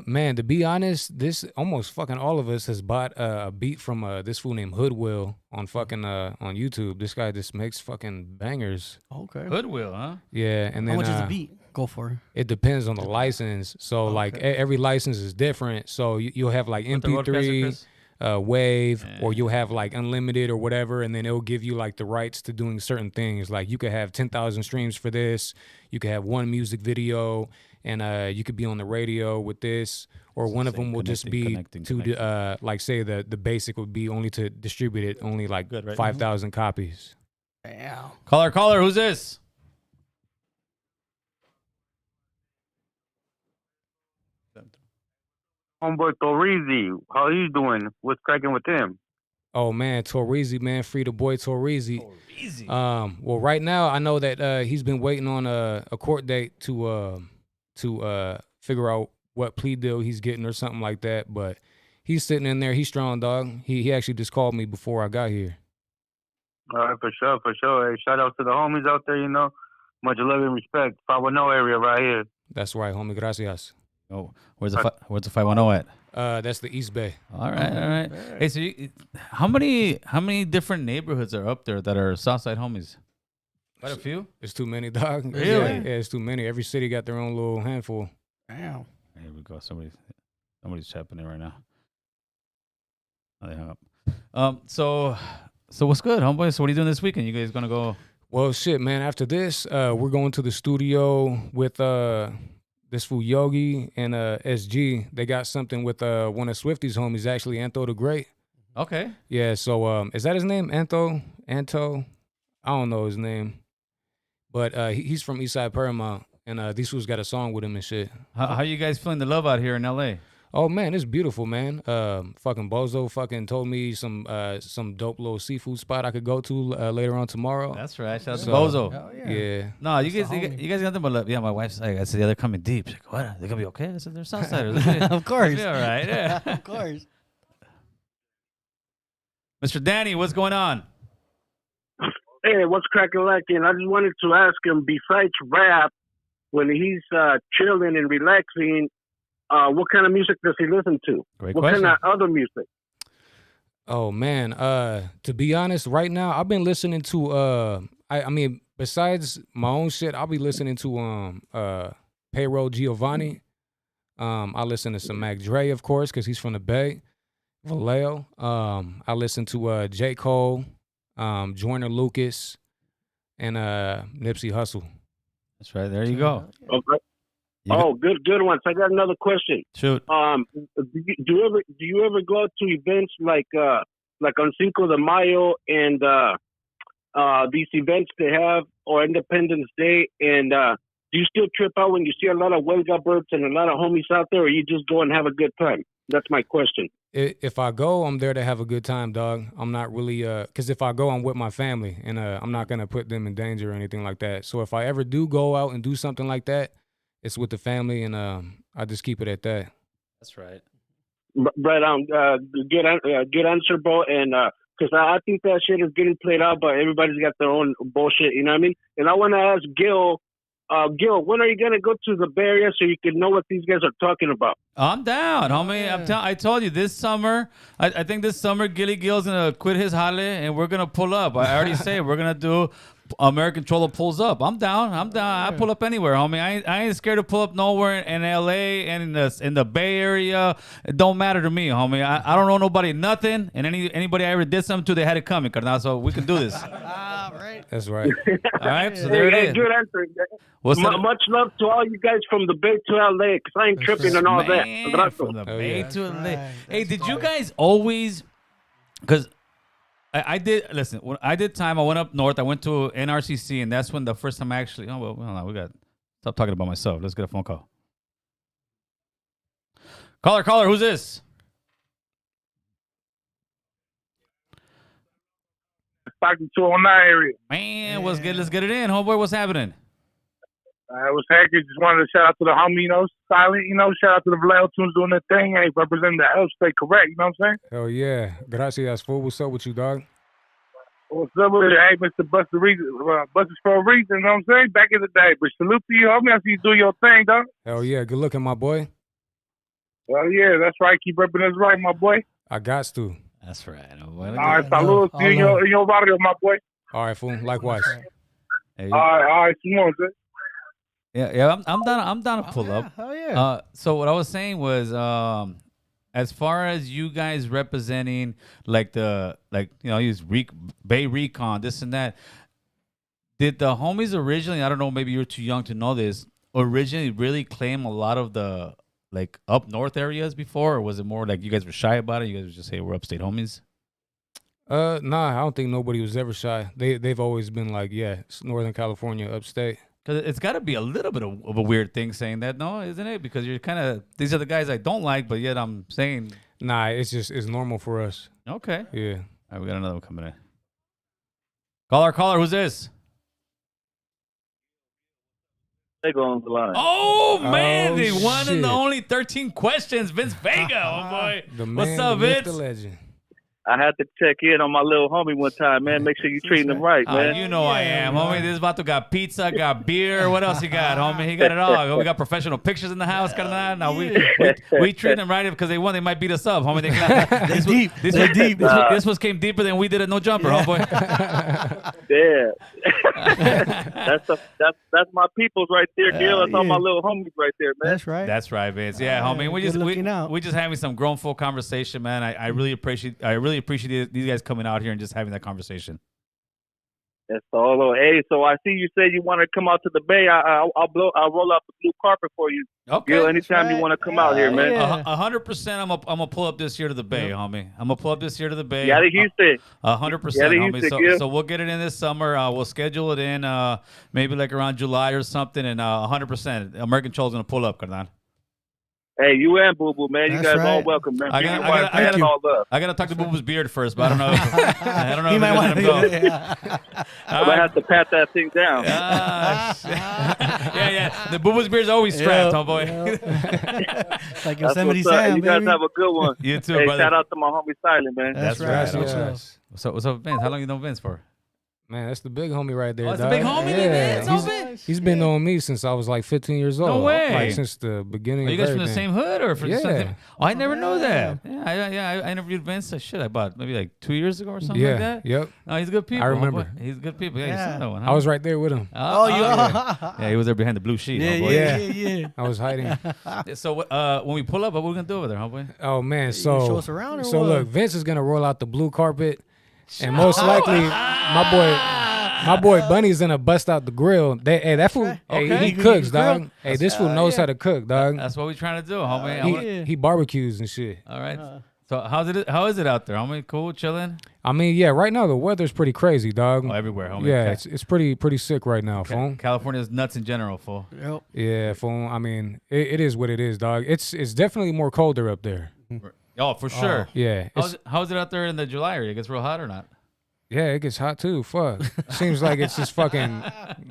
Man, to be honest, this almost fucking all of us has bought a beat from this fool named Hoodwill on fucking on YouTube. This guy just makes fucking bangers.
Okay.
Hoodwill, huh?
Yeah, and
How
then
much is the beat go for?
it depends on the license. So like every license is different. So you'll have like
The Rodecaster,
MP3,
Chris?
Wave, or you'll have like unlimited or whatever, and then it'll give you like the rights to doing certain things. Like you could have 10,000 streams for this. You could have one music video, and you could be on the radio with this. Or one of them will just be
connecting.
like say the basic would be only to distribute it only like
Good, right?
5,000 copies.
Damn.
Caller, who's this?
Homeboy Torizi, how you doing? What's cracking with him?
Oh man, Torizi, man, free the boy Torizi.
Easy.
Well, right now I know that he's been waiting on a court date to figure out what plea deal he's getting or something like that. But he's sitting in there. He's strong, dog. He actually just called me before I got here.
All right, for sure. Hey, shout out to the homies out there, Much love and respect. 510 area right here.
That's right, homie. Gracias.
Oh, where's the 510 at?
That's the East Bay.
All right. Hey, so how many different neighborhoods are up there that are Southside homies? Quite a few.
It's too many, dog.
Really?
Yeah, it's too many. Every city got their own little handful.
Damn.
Here we go. Somebody's tapping in right now. Oh, they hung up. So what's good, homeboy? So what are you doing this weekend? You guys gonna go?
Well, shit, man. After this, we're going to the studio with this fool Yogi and SG. They got something with one of Swifty's homies, actually, Anto the Great.
Okay.
Yeah. So is that his name? Anto? I don't know his name, but he's from Eastside Paramount, and these fools got a song with him and shit.
How you guys feeling the love out here in LA?
Oh man, it's beautiful, man. Fucking Bozo fucking told me some dope little seafood spot I could go to later on tomorrow.
That's right. Shout out to
So-
Bozo.
Hell yeah.
Yeah.
No, you
That's
guys,
the
you
homie.
guys got nothing but love. Yeah, my wife's like, I said, yeah, they're coming deep. She's like, what? They're gonna be okay? I said, they're Southsiders.
Of course.
Yeah, all right. Yeah.
Of course.
Mr. Danny, what's going on?
Hey, what's cracking lacking? I just wanted to ask him, besides rap, when he's chilling and relaxing, what kind of music does he listen to?
Great
What
question.
kind of other music?
Oh man, to be honest, right now I've been listening to I mean besides my own shit, I'll be listening to Payroll Giovanni. I listen to some Mac Dre, of course, because he's from the Bay. Vallejo. I listen to J. Cole, Joyner Lucas, and Nipsey Hussle.
That's right. There you go.
Okay.
You
Oh, good ones. I got another question.
Shoot.
Do you ever go to events like on Cinco de Mayo and these events they have, or Independence Day, and do you still trip out when you see a lot of Huelga birds and a lot of homies out there, or you just go and have a good time? That's my question.
If I go, I'm there to have a good time, dog. I'm not really because if I go, I'm with my family, and I'm not gonna put them in danger or anything like that. So if I ever do go out and do something like that, it's with the family, and I just keep it at that.
That's right.
Right on. Good answer, bro. And because I think that shit is getting played out, but everybody's got their own bullshit. You know what I mean? And I want to ask Gil. Gil, when are you gonna go to the Bay Area so you can know what these guys are talking about?
I'm down, homie. I told you this summer. I think this summer Gilly Gil's gonna quit his jale and we're gonna pull up. I already say we're gonna do American Cholo pulls up. I'm down. I pull up anywhere, homie. I ain't scared to pull up nowhere in LA and in the Bay Area. It don't matter to me, homie. I don't know nobody nothing, and anybody I ever did something to, they had it coming, carnal. So we can do this.
Right.
That's right.
All right. So there
Hey,
it is.
good answer.
What's that?
Much love to all you guys from the Bay to LA, because I ain't tripping and all that.
Man,
Abrazo.
from the
Oh,
Bay
yeah.
to LA.
Right,
Hey,
that's
did you
fire.
guys always? Because I did. Listen, when I did time, I went up north. I went to NRCC, and that's when the first time I actually. Oh well, hold on, we got. Stop talking about myself. Let's get a phone call. Caller, who's this?
Talking to on that area.
Man, what's good? Let's get it in, homeboy. What's happening?
It was hectic. Just wanted to shout out to the homie, Silent, shout out to the Vallejo Tunes doing their thing. Hey, representing the L State correct, you know what I'm saying?
Hell yeah. Gracias, fool. What's up with you, dog?
What's up with it? Hey, Mr. Buster Reason, Buster's for a reason, you know what I'm saying? Back in the day. But salute to you, homie. I see you do your thing, dog.
Hell yeah. Good looking, my boy.
Well, yeah, that's right. Keep representing us right, my boy.
I got to.
That's right, homeboy.
All right,
I
salute
know,
to you
I know.
in your barrio, my boy.
All right, fool. Likewise.
Hey,
All right, Simone, sir.
yeah. I'm down to pull up.
Hell yeah.
So what I was saying was, as far as you guys representing use Bay Recon, this and that, did the homies originally? I don't know. Maybe you're too young to know this. Originally, really claim a lot of the up north areas before, or was it more like you guys were shy about it? You guys would just say we're upstate homies.
Nah, I don't think nobody was ever shy. They've always been like, yeah, it's Northern California, upstate.
Because it's got to be a little bit of a weird thing saying that, no, isn't it? Because you're kind of, these are the guys I don't like, but yet I'm saying.
Nah, it's normal for us.
Okay.
Yeah.
All right, we got another one coming in. Caller, who's this?
They go on the line.
Oh, man,
Oh,
the one and the
shit.
only 13 questions, Vince Vega, oh boy.
The man,
What's up,
the myth,
Vince?
the legend.
I had to check in on my little homie one time, man. Make sure you treating him right, man.
You know I am, homie. This vato got pizza, got beer. What else you got, homie? He got it all. We got professional pictures in the house. Now we treat them right because they might beat us up, homie. This came deeper than we did at No Jumper, homeboy.
Yeah, that's my peoples right there, Gil. That's all my little homies right there, man.
That's right.
That's right, Vince. Yeah, homie. We just having some grown folk conversation, man. I really appreciate these guys coming out here and just having that conversation.
That's all. Hey, so I see you said you want to come out to the Bay. I'll roll out the blue carpet for you.
Okay.
Gil, anytime you want to come out here, man.
100%. I'm gonna pull up this year to the Bay, homie. I'm gonna pull up this year to the Bay.
Yeah, Houston.
100%, homie. So we'll get it in this summer. We'll schedule it in maybe like around July or something, and 100%. American Cholo's gonna pull up, carnal.
Hey, you and Boo Boo, man. You
That's
guys all
right.
welcome, man.
I gotta talk to Boo Boo's beard first, but I don't know. I don't know.
He
if
might
let
want
him
to
go.
I might have to pat that thing down.
Yeah. The Boo Boo's beard's always strapped, homeboy.
It's like
That's
Yosemite
what's up.
Sam,
You guys
baby.
have a good one.
You too,
Hey,
brother.
shout out to my homie Silent, man.
That's right.
Yes,
What's up?
yes.
What's up, Vince? How long you known Vince for?
Man, that's the big homie right there.
Oh, that's the
dog.
big homie,
Yeah,
Vince.
he's been knowing me since I was like 15 years old.
No way.
Like since the beginning.
Are you
of
guys from the
everything.
same hood or from
Yeah.
something? Oh, I never know that. Yeah, I interviewed Vince. Shit, about maybe like 2 years ago or something
Yeah.
like that.
Yep.
No, he's good people.
I remember.
homeboy. He's good people. Yeah, you
Yeah.
saw that one.
I was right there with him.
Oh,
yeah. Yeah, he was there behind the blue sheet. homeboy.
yeah.
I was hiding.
So when we pull up, what we gonna do over there, homeboy?
Oh man,
You
so
show us around or
so
what?
look, Vince is gonna roll out the blue carpet, and most likely my boy Bunny's gonna bust out the grill. That fool,
Okay.
he cooks,
You grill?
dog. Hey, this fool knows how to cook, dog.
That's what we're trying to do, homie.
He barbecues and shit.
All right. So how is it out there, homie? Cool, chilling?
I mean, yeah, right now the weather's pretty crazy, dog.
Oh, everywhere, homie.
Yeah, it's pretty sick right now, fool.
California's nuts in general, fool.
Yep.
Yeah, fool. I mean, it is what it is, dog. It's definitely more colder up there.
Oh, for sure.
Yeah,
How's it out there in the July area? It gets real hot or not?
yeah, it gets hot too. Fuck. Seems like it's just fucking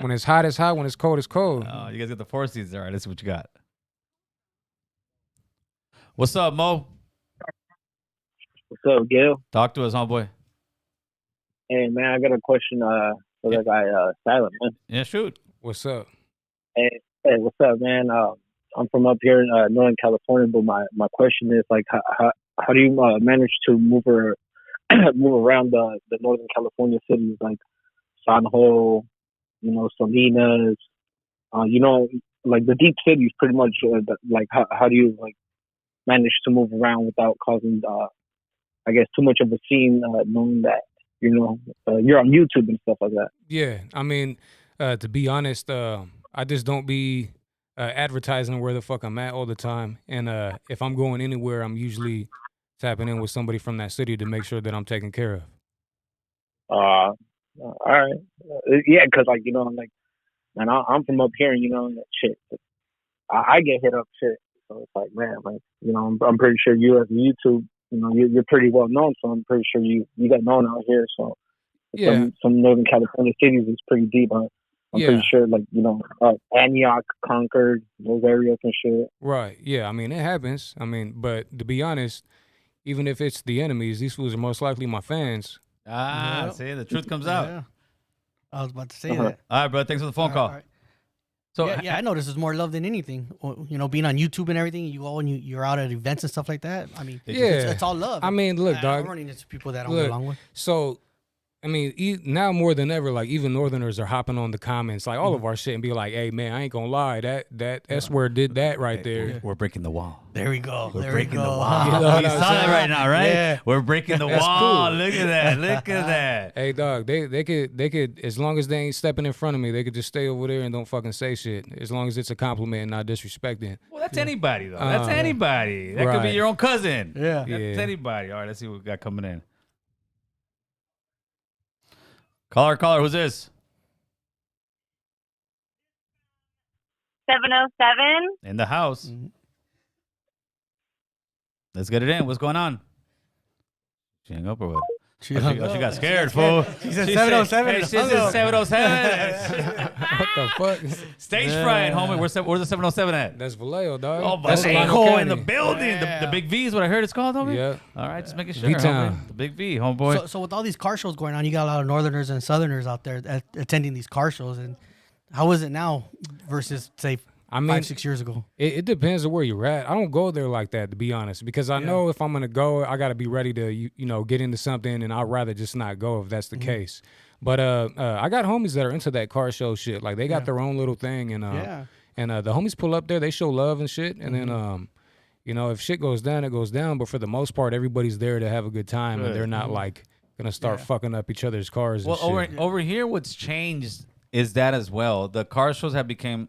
when it's hot, it's hot. When it's cold, it's cold.
Oh, you guys got the four seasons there. All right, let's see what you got. What's up, Mo?
What's up, Gil?
Talk to us, homeboy.
Hey, man, I got a question for the guy, Silent, man.
Yeah, shoot.
What's up?
Hey, what's up, man? I'm from up here in Northern California, but my question is, like, how do you manage to move around the Northern California cities like San Jose, Salinas, like the deep cities, pretty much. Like, how do you like manage to move around without causing, I guess, too much of a scene, knowing that you're on YouTube and stuff like that?
Yeah, I mean, to be honest, I just don't be advertising where the fuck I'm at all the time. And if I'm going anywhere, I'm usually tapping in with somebody from that city to make sure that I'm taken care of.
All right, yeah, because man, I'm from up here, and shit. I get hit up shit, so it's like, man, like, I'm pretty sure you as a YouTube, you're pretty well known, so I'm pretty sure you get known out here. So
Yeah.
some Northern California cities is pretty deep. I'm pretty sure, like, Antioch, Concord, those areas and shit.
Right. Yeah. I mean, it happens. I mean, but to be honest, even if it's the enemies, these fools are most likely my fans.
Yep.
See, the truth comes out.
Yeah. I was about to say that.
All right, bro. Thanks for the phone call.
All right.
So
yeah, I notice there's more love than anything. Being on YouTube and everything, you go and you're out at events and stuff like that. I mean,
Yeah.
it's all love.
I mean, look, dog.
I'm running into people that I don't
Look,
get along with.
So, I mean, now more than ever, like, even Northerners are hopping on the comments, like all of our shit, and be like, "Hey, man, I ain't gonna lie, that S word did that right there."
we're breaking the wall.
There we go.
We're
there
breaking
we
the
go.
wall.
You know
You
what I'm
saw that
saying?
right now, right?
Yeah.
We're breaking the
That's
wall.
cool.
Look at that. Look at that.
Hey, dog, they could, as long as they ain't stepping in front of me, they could just stay over there and don't fucking say shit. As long as it's a compliment and not disrespecting.
Well, that's anybody, though. That's anybody. That could be
right.
your own cousin.
Yeah.
That's
Yeah.
anybody. All right, let's see what we got coming in. Caller, who's this?
707.
In the house.
Mhm.
Let's get it in. What's going on? She hung up or what?
She
She got scared, fool.
She said 707.
Hey, she said 707.
What the fuck?
Stage fright, homie. Where's the 707 at?
That's Vallejo, dog.
Oh,
That's
Vallejo
Solano
in the
County.
building. The Big V is what I heard it's called, homie?
Yeah.
All right, just making sure.
V-Town.
Homie. The Big V, homeboy.
So with all these car shows going on, you got a lot of Northerners and Southerners out there attending these car shows. And how is it now versus, say,
I mean,
5-6 years ago?
It depends on where you're at. I don't go there like that, to be honest, because I know if I'm gonna go, I gotta be ready to you know get into something, and I'd rather just not go if that's the case. But I got homies that are into that car show shit. Like they got their own little thing, and the homies pull up there, they show love and shit, and then you know if shit goes down, it goes down. But for the most part, everybody's there to have a good time, and they're not like gonna start fucking up each other's cars.
Well,
and shit.
over here, what's changed is that as well. The car shows have become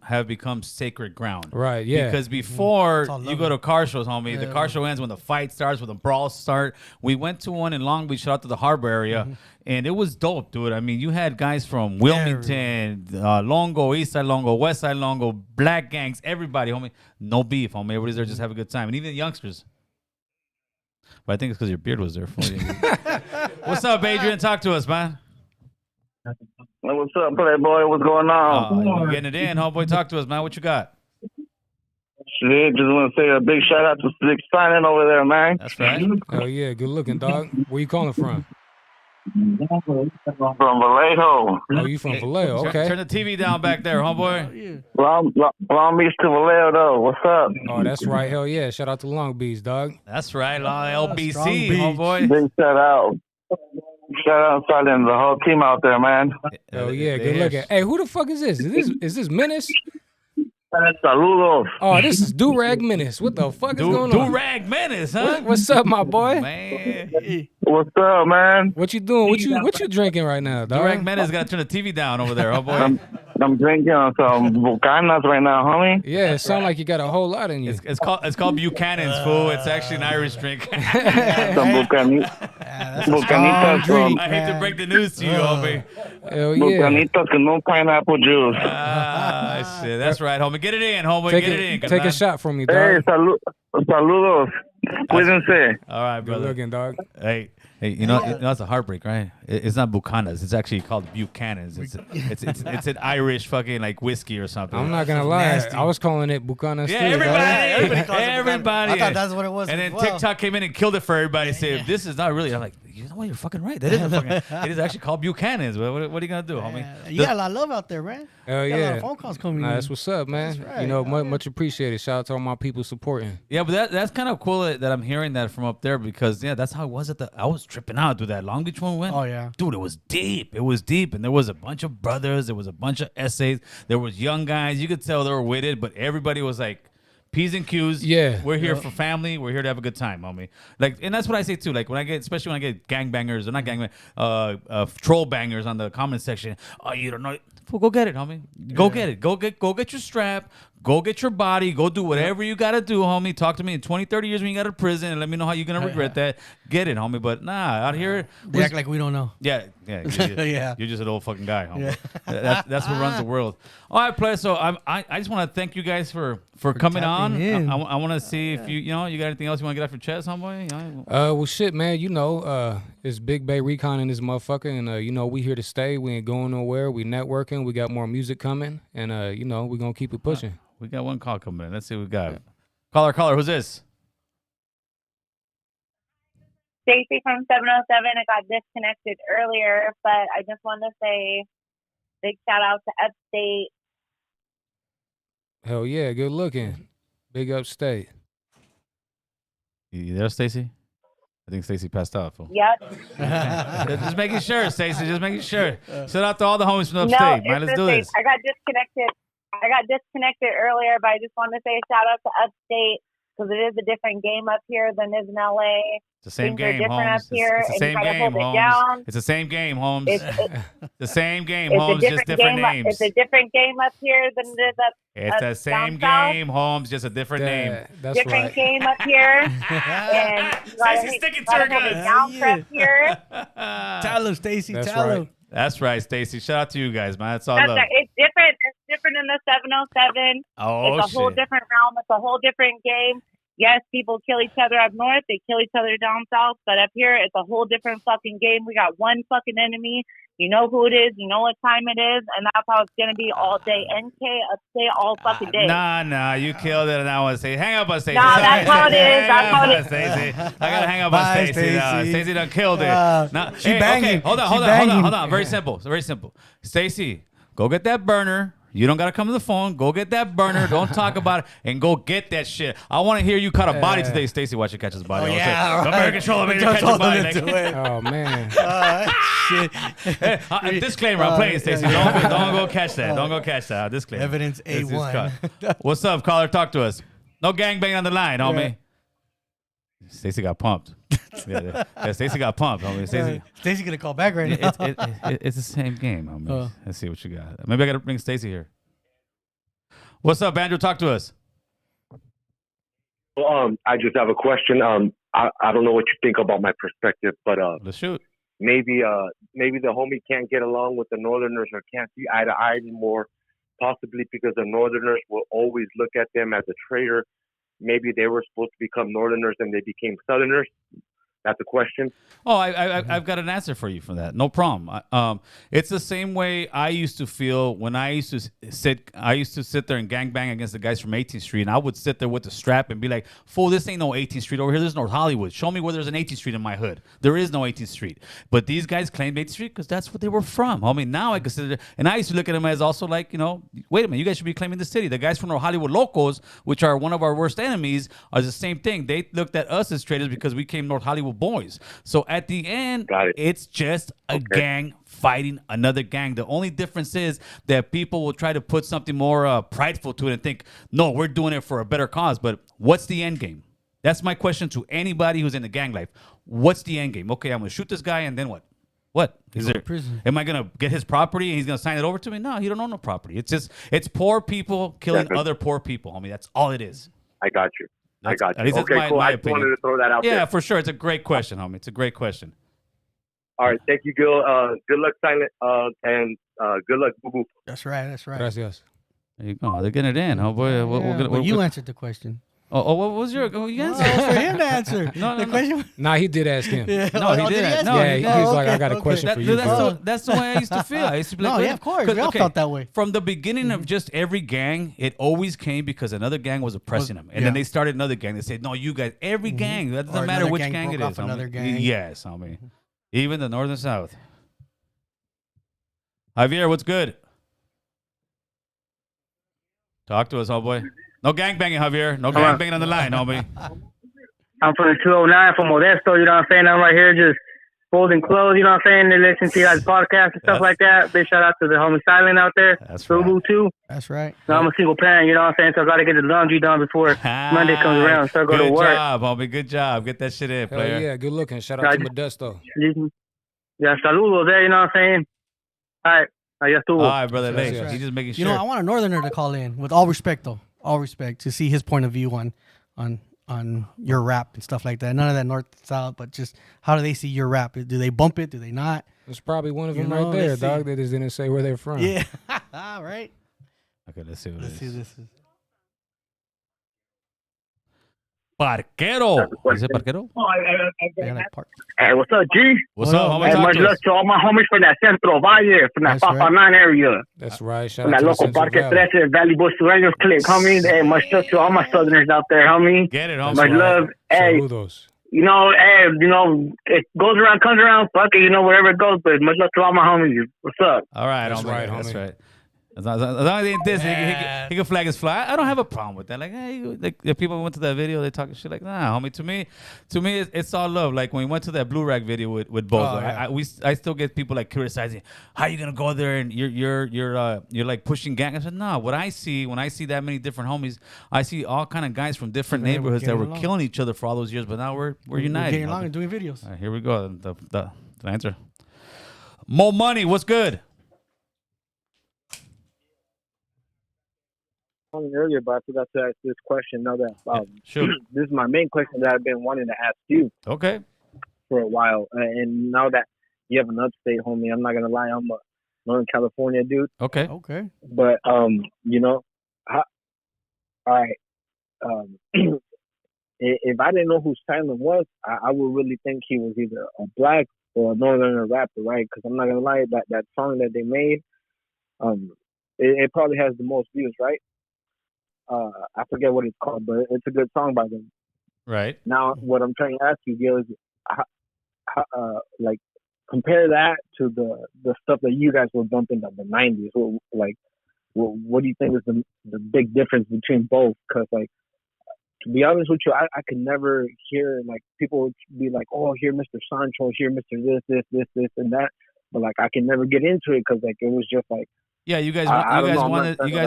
sacred ground.
Right, yeah.
Because before
all
you go to car shows, homie, the
Yeah.
car show ends when the fight starts, when the brawls start. We went to one in Long Beach, shout out to the Harbor area, and it was dope, dude. I mean, you had guys from Wilmington, Longo, East Side Longo, West Side Longo, Black Gangs, everybody, homie. No beef, homie. Everybody's there just have a good time, and even the youngsters. But I think it's because your beard was there for you. What's up, Adrian? Talk to us, man.
What's up, Playboy? What's going on?
You getting it in, homeboy. Talk to us, man. What you got?
Shit, just want to say a big shout out to Slick Signing over there, man.
That's right.
Oh yeah, good looking, dog. Where you calling from?
From Vallejo.
Oh, you from Vallejo? Okay.
Turn the TV down back there, homeboy.
Long Beach to Vallejo, though. What's up?
Oh, that's right. Hell yeah. Shout out to Long Beach, dog.
That's right,
Strong
LBC,
beach.
homeboy.
Big shout out. Shout out to the whole team out there, man.
Oh yeah, good looking. Hey, who the fuck is this? Is this Menace?
Saludos.
Oh, this is Durag Menace. What the fuck is going on?
Durag Menace, huh?
What's up, my boy?
Man.
What's up, man?
What you doing? What you drinking right now, dog?
Durag Menace got to turn the TV down over there, homeboy.
I'm drinking some Bucanas right now, homie.
Yeah, it sounds like you got a whole lot in you.
It's called Buchanan's, fool. It's actually an Irish drink.
Some Bucanitas from
I hate to break the news to you, homie.
Hell yeah.
Bucanitas con no pineapple juice.
Ah, shit. That's right, homie. Get it in, homie.
Take
Get it in. good
take a
man.
shot from me,
Hey,
dog.
saludos. Cuídense.
All right,
Good
brother.
looking, dog.
Hey, you know it's a heartbreak, right? It's not Buchanan's. It's actually called Buchanan's. It's an Irish fucking like whiskey or something.
I'm not gonna lie.
nasty.
I was calling it Bucanas
Yeah,
too, dog.
everybody
calls it
everybody.
Buchanan. I thought that's what it was
And then
as well.
TikTok came in and killed it for everybody. Saying this is not really. I'm like, you know what? You're fucking right. That is a fucking. It is actually called Buchanan's. What are you gonna do, homie?
You got a lot of love out there, man.
Hell
You got a lot
yeah.
of phone calls coming
Nah,
in.
that's what's up, man.
right.
You know, much appreciated. Shout out to all my people supporting.
Yeah, but that's kind of cool that I'm hearing that from up there because that's how it was I was tripping out to that Long Beach one we went.
Oh, yeah.
Dude, it was deep. It was deep, and there was a bunch of brothers. There was a bunch of essays. There was young guys. You could tell they were with it, but everybody was like P's and Q's.
Yeah.
We're here for family. We're here to have a good time, homie. Like, and that's what I say too. Like especially when I get gangbangers or not gangbangers, troll bangers on the comment section. Oh, you don't know. Well, go get it, homie. Go get it. Go get your strap. Go get your body. Go do whatever you got to do, homie. Talk to me in 20, 30 years when you got to prison and let me know how you're going to regret that. Get it, homie. But nah, out here.
They act like we don't know.
Yeah.
Yeah.
You're just an old fucking guy, homie. That's what runs the world. All right, play. So I just want to thank you guys for coming on.
tapping in.
I want to see if you got anything else you want to get off your chest, homeboy.
Well, shit, man. You know, it's Big Bay Recon in this motherfucker, and you know, we here to stay. We ain't going nowhere. We networking. We got more music coming, and you know, we gonna keep it pushing.
We got one call coming in. Let's see what we got. Caller. Who's this?
Stacy from 707. I got disconnected earlier, but I just wanted to say big shout out to Upstate.
Hell yeah, good looking. Big upstate.
You there, Stacy? I think Stacy passed out. Fool.
Yep.
Just making sure, Stacy. Just making sure. Shout out to all the homies from
No,
upstate. Man, let's
it's
do
the
this.
same. I got disconnected earlier, but I just wanted to say a shout out to Upstate because it is a different game up here than it is in LA.
It's the same
Things are
game,
different
Holmes.
up here,
It's the
and
same
you gotta
game,
hold it
Holmes.
down.
It's the same game, Holmes.
It's
The same game,
a
Holmes. Just different
game.
names.
It's a different game up here than it is up.
It's the same
down
game, Holmes. Just a different name.
That's
different
right.
game up here, and you gotta
Stacy's sticking to
gotta
her
hold it
guns.
down for up here.
Tell him, Stacy.
That's
Tell
right.
him.
That's right, Stacy. Shout out to you guys, man. That's all
That's
love.
right. It's different. It's different in the 707.
Oh,
It's a whole
shit.
different realm. It's a whole different game. yes, people kill each other up north, they kill each other down south, but up here it's a whole different fucking game. We got one fucking enemy. You know who it is, you know what time it is, and that's how it's gonna be all day. NK upstate all fucking day.
Nah, you killed it. And I want to say, hang up on Stacey.
Nah, that's how it is. That's how it is.
Stacey. I gotta hang up on
Bye,
Stacey.
Stacey.
Stacey done killed it.
She banging.
Okay, hold
She
on.
banging.
Very simple. Stacey, go get that burner. You don't gotta come to the phone. Go get that burner. Don't talk about it, and go get that shit. I want to hear you cut a body today, Stacey. Watch you catch his body.
Oh, yeah, right.
Remember, control me to catch your body. Like,
Oh man.
Shit.
disclaimer, I'm playing, Stacey. Don't go catch that. Don't go catch that. Disclaimer.
Evidence
This is
A1.
cut. What's up, caller? Talk to us. No gangbang on the line, homie. Stacey got pumped. Yeah, Stacey got pumped, homie.
Stacey gonna call back right now.
It's the same game, homie. Let's see what you got. Maybe I gotta bring Stacey here. What's up, Andrew? Talk to us.
Well, I just have a question. I don't know what you think about my perspective, but
Let's shoot.
maybe the homie can't get along with the Northerners or can't see eye to eye anymore, possibly because the Northerners will always look at them as a traitor. Maybe they were supposed to become Northerners and they became Southerners. That's a question.
Oh, I've got an answer for you for that. No problem. It's the same way I used to feel when I used to sit there and gangbang against the guys from 18th Street, and I would sit there with the strap and be like, "Fool, this ain't no 18th Street over here. There's North Hollywood. Show me where there's an 18th Street in my hood. There is no 18th Street." But these guys claimed 18th Street because that's what they were from. I mean, now I consider, and I used to look at them as also like, wait a minute, you guys should be claiming the city. The guys from North Hollywood locals, which are one of our worst enemies, are the same thing. They looked at us as traitors because we came North Hollywood boys. So at the end, it's just a gang fighting another gang. The only difference is that people will try to put something more prideful to it and think, no, we're doing it for a better cause. But what's the end game? That's my question to anybody who's in the gang life. What's the end game? Okay, I'm going to shoot this guy, and then what? What? Is there,
prison.
am I going to get his property and he's going to sign it over to me? No, he don't own no property. It's poor people killing other poor people, homie. That's all it is.
I got you.
At
Okay,
least that's
cool.
my
I just wanted to throw that out there.
Yeah, for sure. It's a great question, homie. It's a great question.
All right. Thank you, Gil. Good luck, Silent. And good luck, Boo Boo.
That's right.
Gracias.
There you go. They're getting it in. Oh, boy.
Well, you answered the question.
Oh, what was your you answer?
For him to answer.
No.
The question.
Nah, he did ask him.
Yeah.
No, he didn't.
ask
No,
him?
Yeah, he was like, I got a
okay.
question for you.
That's the way I used to feel. I used to be like,
No, yeah, of course. We all felt that way.
From the beginning of just every gang, it always came because another gang was oppressing them. And then they started another gang. They said, no, you guys, every gang, that doesn't
Or
matter
another
which
gang
gang
broke
it
off
is.
another gang.
Yes, homie. Even the North and South. Javier, what's good? Talk to us, homeboy. No gangbanging, Javier. No gangbanging on the line, homie.
I'm from the 209 from Modesto, you know what I'm saying? I'm right here just folding clothes, you know what I'm saying? They listen to you guys' podcast and stuff like that. Big shout out to the homie Silent out there.
That's
Boo Boo too.
That's right.
So I'm a single parent, you know what I'm saying? So I got to get the laundry done before Monday comes around. So I go to work.
Good job, homie. Good job. Get that shit in,
Hell
player.
yeah, good looking. Shout out to Modesto.
Yeah, saludos there, you know what I'm saying? All right. Allá estuvo.
All right, brother.
Yes,
He's
yes.
just making
You
sure.
know, I want a Northerner to call in, with all respect, though. All respect, to see his point of view on your rap and stuff like that. None of that North South, but just how do they see your rap? Do they bump it? Do they not?
There's probably one of
You
them
know,
right there,
let's see.
dog. They just didn't say where they're from.
Yeah. All right.
Okay, let's see what
Let's
it
see
is.
this is.
Parquero. Is it Parquero?
They're like part.
Hey, what's up, G?
What's up, homie?
Hey,
Talk
much
to
love
us.
to all my homies from that Centro Valle, from that
That's
Papa
right.
9 area.
That's right. Shout
From
out
that
to the
local
Central
Parque
Valley.
13, Valley Bush Sureños click, homie. Hey, much love to all my Southerners out there, homie.
Get it, homie.
Much love. Hey,
Saludos.
you know, it goes around, comes around. Fuck it, you know, wherever it goes. But much love to all my homies. What's up?
All right,
That's
homie.
right,
That's
homie.
right. As long as he ain't this, he can flag his fly. I don't have a problem with that. Like, hey, like if people went to that video, they talking shit like, nah, homie. To me, it's all love. Like when we went to that Blue Rag video with both,
Oh, yeah.
I still get people like criticizing, how you gonna go there and you're like pushing gang. I said, no. What I see when I see that many different homies, I see all kind of guys from different
Yeah, we're
neighborhoods that
getting
were
along.
killing each other for all those years, but now we're united.
Getting along and doing videos.
All right, here we go. The answer. Mo Money, what's good?
Earlier, but I forgot to ask this question. Now that
Sure.
this is my main question that I've been wanting to ask you
Okay.
for a while, and now that you have an upstate homie, I'm not gonna lie, I'm a Northern California dude,
Okay.
Okay.
but you know, all right, if I didn't know who Silent was, I would really think he was either a black or a northern rapper, right? Because I'm not gonna lie, that song that they made, it probably has the most views, right? I forget what it's called, but it's a good song by them.
Right.
Now, what I'm trying to ask you, Gil, is like compare that to the stuff that you guys were bumping in the '90s. What do you think is the big difference between both? Because like, to be honest with you, I could never hear like people would be like, oh, here Mr. Sancho, here Mr. This and that, but like I can never get into it because like it was just like.
Yeah, you guys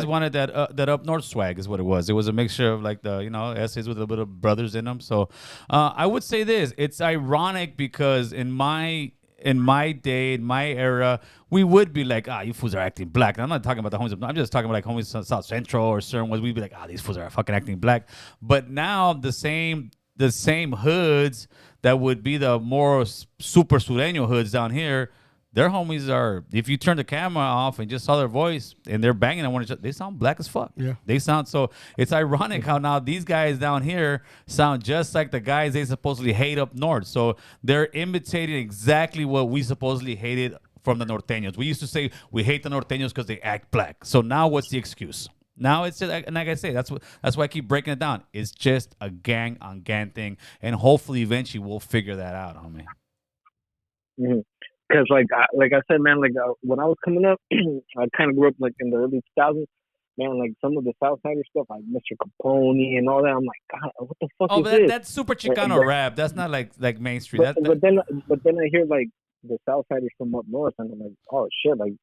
wanted that up north swag is what it was. It was a mixture of like the essays with a bit of brothers in them. So I would say this: it's ironic because in my day, in my era, we would be like, you fools are acting black. And I'm not talking about the homies. I'm just talking about like homies South Central or certain ones. We'd be like, these fools are fucking acting black. But now the same hoods that would be the more super sureño hoods down here. Their homies are, if you turn the camera off and just saw their voice and they're banging on each other, they sound black as fuck.
Yeah.
They sound so, it's ironic how now these guys down here sound just like the guys they supposedly hate up north. So they're imitating exactly what we supposedly hated from the norteños. We used to say we hate the norteños because they act black. So now what's the excuse? Now it's just, and like I say, that's why I keep breaking it down. It's just a gang on gang thing. And hopefully eventually we'll figure that out, homie.
Mm-hmm. Because like I said, man, like when I was coming up, I kind of grew up like in the early 2000s. Man, like some of the Southsider stuff, like Mr. Capone and all that. I'm like, God, what the fuck is this?
That's super Chicano rap. That's not like mainstream.
But then I hear like the Southsiders from up north, and I'm like, oh shit, like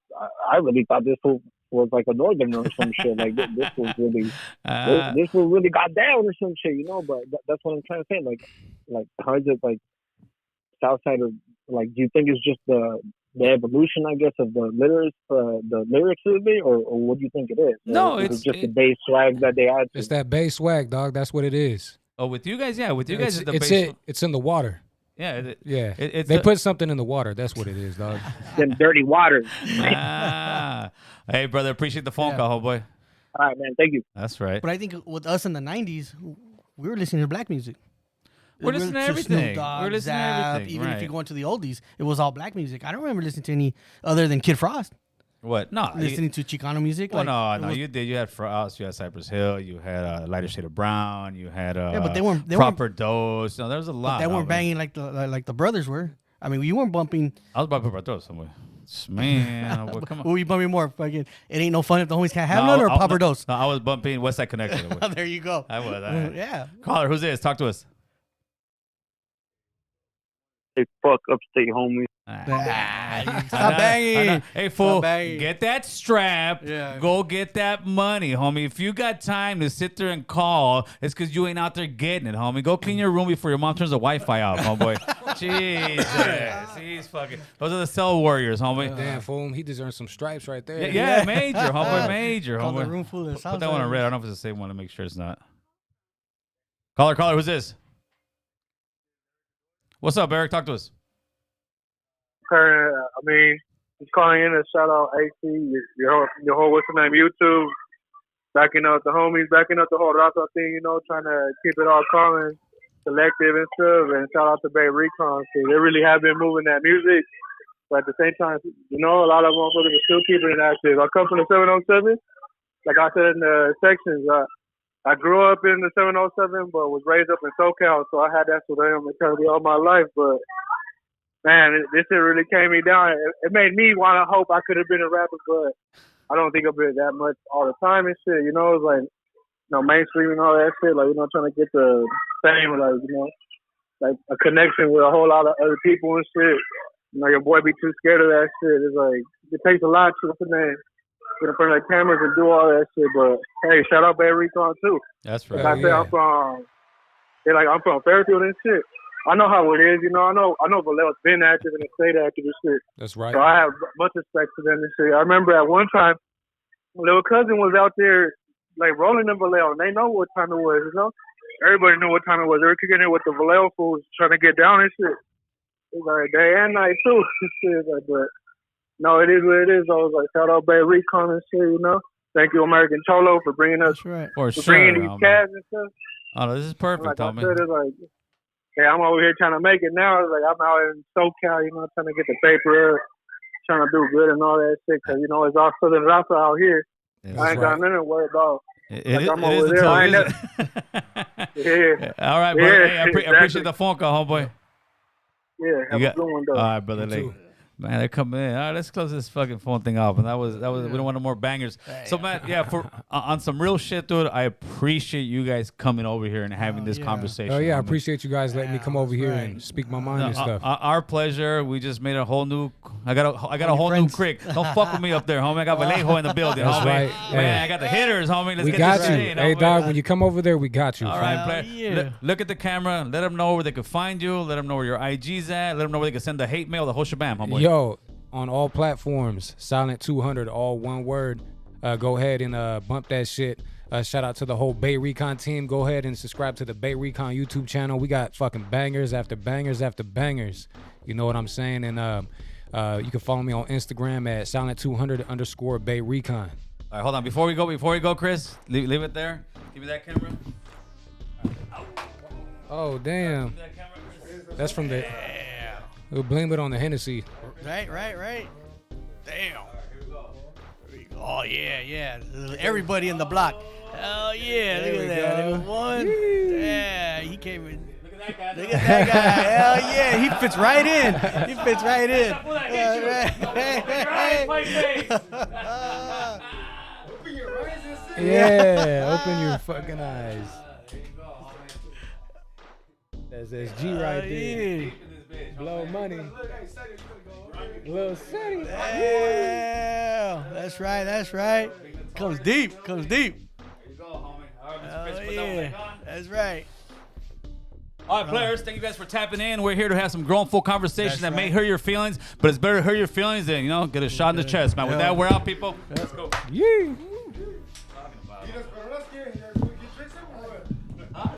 I really thought this was like a northern or some shit. Like this was really this was really got down or some shit, But that's what I'm trying to say. Like how is it like Southsider? Like, do you think it's just the evolution, I guess, of the lyrics of it, or what do you think it is?
No,
it's just the bass swag that they add.
It's that bass swag, dog. That's what it is.
Oh, with you guys, yeah, with you guys,
it's in the water.
Yeah,
they put something in the water. That's what it is, dog.
Them dirty waters.
Hey, brother, appreciate the phone call, homeboy.
All right, man. Thank you.
That's right.
But I think with us in the '90s, we were listening to black music.
We're listening to everything.
Dogg,
we're listening
Zap,
to everything.
Even if you go into the oldies, it was all black music. I don't remember listening to any other than Kid Frost.
What? No.
Listening to Chicano music.
Well, no. You did. You had Frost. You had Cypress Hill. You had Lighter Shade of Brown. You had
but they weren't
Proper Dose. No, there was a lot.
They weren't banging like the brothers were. I mean, you weren't bumping.
I was bumping Proper Dose somewhere. Man, come on.
Who were you bumping more? Fucking, it ain't no fun if the homies can't have none, or Proper Dose.
No, I was bumping Westside Connection.
There you go.
I was.
Yeah.
Caller, who's this? Talk to us.
Hey, fuck upstate homies.
Stop banging.
Hey, fool, get that strap.
Yeah.
Go get that money, homie. If you got time to sit there and call, it's because you ain't out there getting it, homie. Go clean your room before your mom turns the Wi-Fi off, homeboy. Jesus. He's fucking. Those are the cell warriors, homie.
Damn, fool. He deserves some stripes right there.
Yeah, major, homeboy. Major,
Call
homeboy.
the room full of
Put that one on red. I don't know if it's the same one to make sure it's not. Caller, who's this? What's up, Eric? Talk to us.
I mean, just calling in to shout out AC, your whole what's the name, YouTube, backing up the homies, backing up the whole Raza thing, trying to keep it all calm and collective and stuff. And shout out to Bay Recon, because they really have been moving that music. But at the same time, a lot of motherfuckers are still keeping it active. I come from the 707, like I said in the sections. I grew up in the 707, but was raised up in SoCal, so I had that surveillance mentality all my life. But man, this shit really came me down. It made me want to hope I could have been a rapper, but I don't think of it that much all the time and shit. It's like, mainstream and all that shit. Like, trying to get the fame, like a connection with a whole lot of other people and shit. Your boy be too scared of that shit. It's like, it takes a lot to get in front of the cameras and do all that shit. But hey, shout out Bay Recon too.
That's right.
Like I said, I'm from Fairfield and shit. I know how it is, I know Vallejo's been active and stayed active and shit.
That's right.
So I have much respect for them and shit. I remember at one time, my little cousin was out there like rolling in Vallejo, and they know what time it was, Everybody knew what time it was. They were kicking it with the Vallejo fools trying to get down and shit. It was like day and night too. But no, it is what it is. I was like, shout out Bay Recon and shit, Thank you, American Cholo, for bringing us,
That's right.
For
bringing these cats and stuff.
Oh, no, this is perfect,
Like I
homie.
said, it's like, hey, I'm over here trying to make it now. It's like I'm out in SoCal, you know, trying to get the paper up, trying to do good and all that shit. Cause you know it's all Southern Rafa out here. I ain't got nothing to worry about.
It
I'm
is
over there. I ain't
yeah. All right, brother. Hey, I appreciate the phone call, homeboy.
Yeah, have a good one, though.
All right, brother. Man, they're coming in. All right, let's close this fucking phone thing off. And that was. We don't want no more bangers. So, man, yeah, for on some real shit, dude. I appreciate you guys coming over here and having this conversation.
Oh yeah, I
homie.
appreciate you guys letting me come over here and speak my mind and stuff.
Our pleasure. We just made a whole new. I got a whole new creek. Don't fuck with me up there, homie. I got Vallejo in the building,
That's
homie.
right.
Man,
Hey.
I got the hitters, homie. Let's
We
get
got
this
you.
shit in,
Hey,
homie.
dog, when you come over there, we got you.
All
fam.
right, player. Look at the camera. Let them know where they can find you. Let them know where your IG's at. Let them know where they can send the hate mail, the whole shebang, homeboy.
Yo, on all platforms, Silent 200, all one word. Go ahead and bump that shit. Shout out to the whole Bay Recon team. Go ahead and subscribe to the Bay Recon YouTube channel. We got fucking bangers after bangers after bangers. You know what I'm saying? And you can follow me on Instagram at Silent200_Bay Recon.
All right, hold on. Before we go, Chris, leave it there. Give me that camera.
Oh, damn. That's from the... We'll blame it on the Hennessy.
Right. Damn. Oh, yeah. Everybody in the block. Oh, yeah. Look at that. There was one. Yeah, he came in. Look at that guy. Hell yeah. He fits right in.
Yeah, open your fucking eyes. That's G right there. Blow money. Little city.
Yeah, that's right. Comes deep.
There you go, homie. All right, Mr. Chris, put that one back on.
That's right.
All right, players, thank you guys for tapping in. We're here to have some grown folk conversation that may hurt your feelings, but it's better to hurt your feelings than, get a shot in the chest, man. With that, we're out, people. Let's go.
Yeah.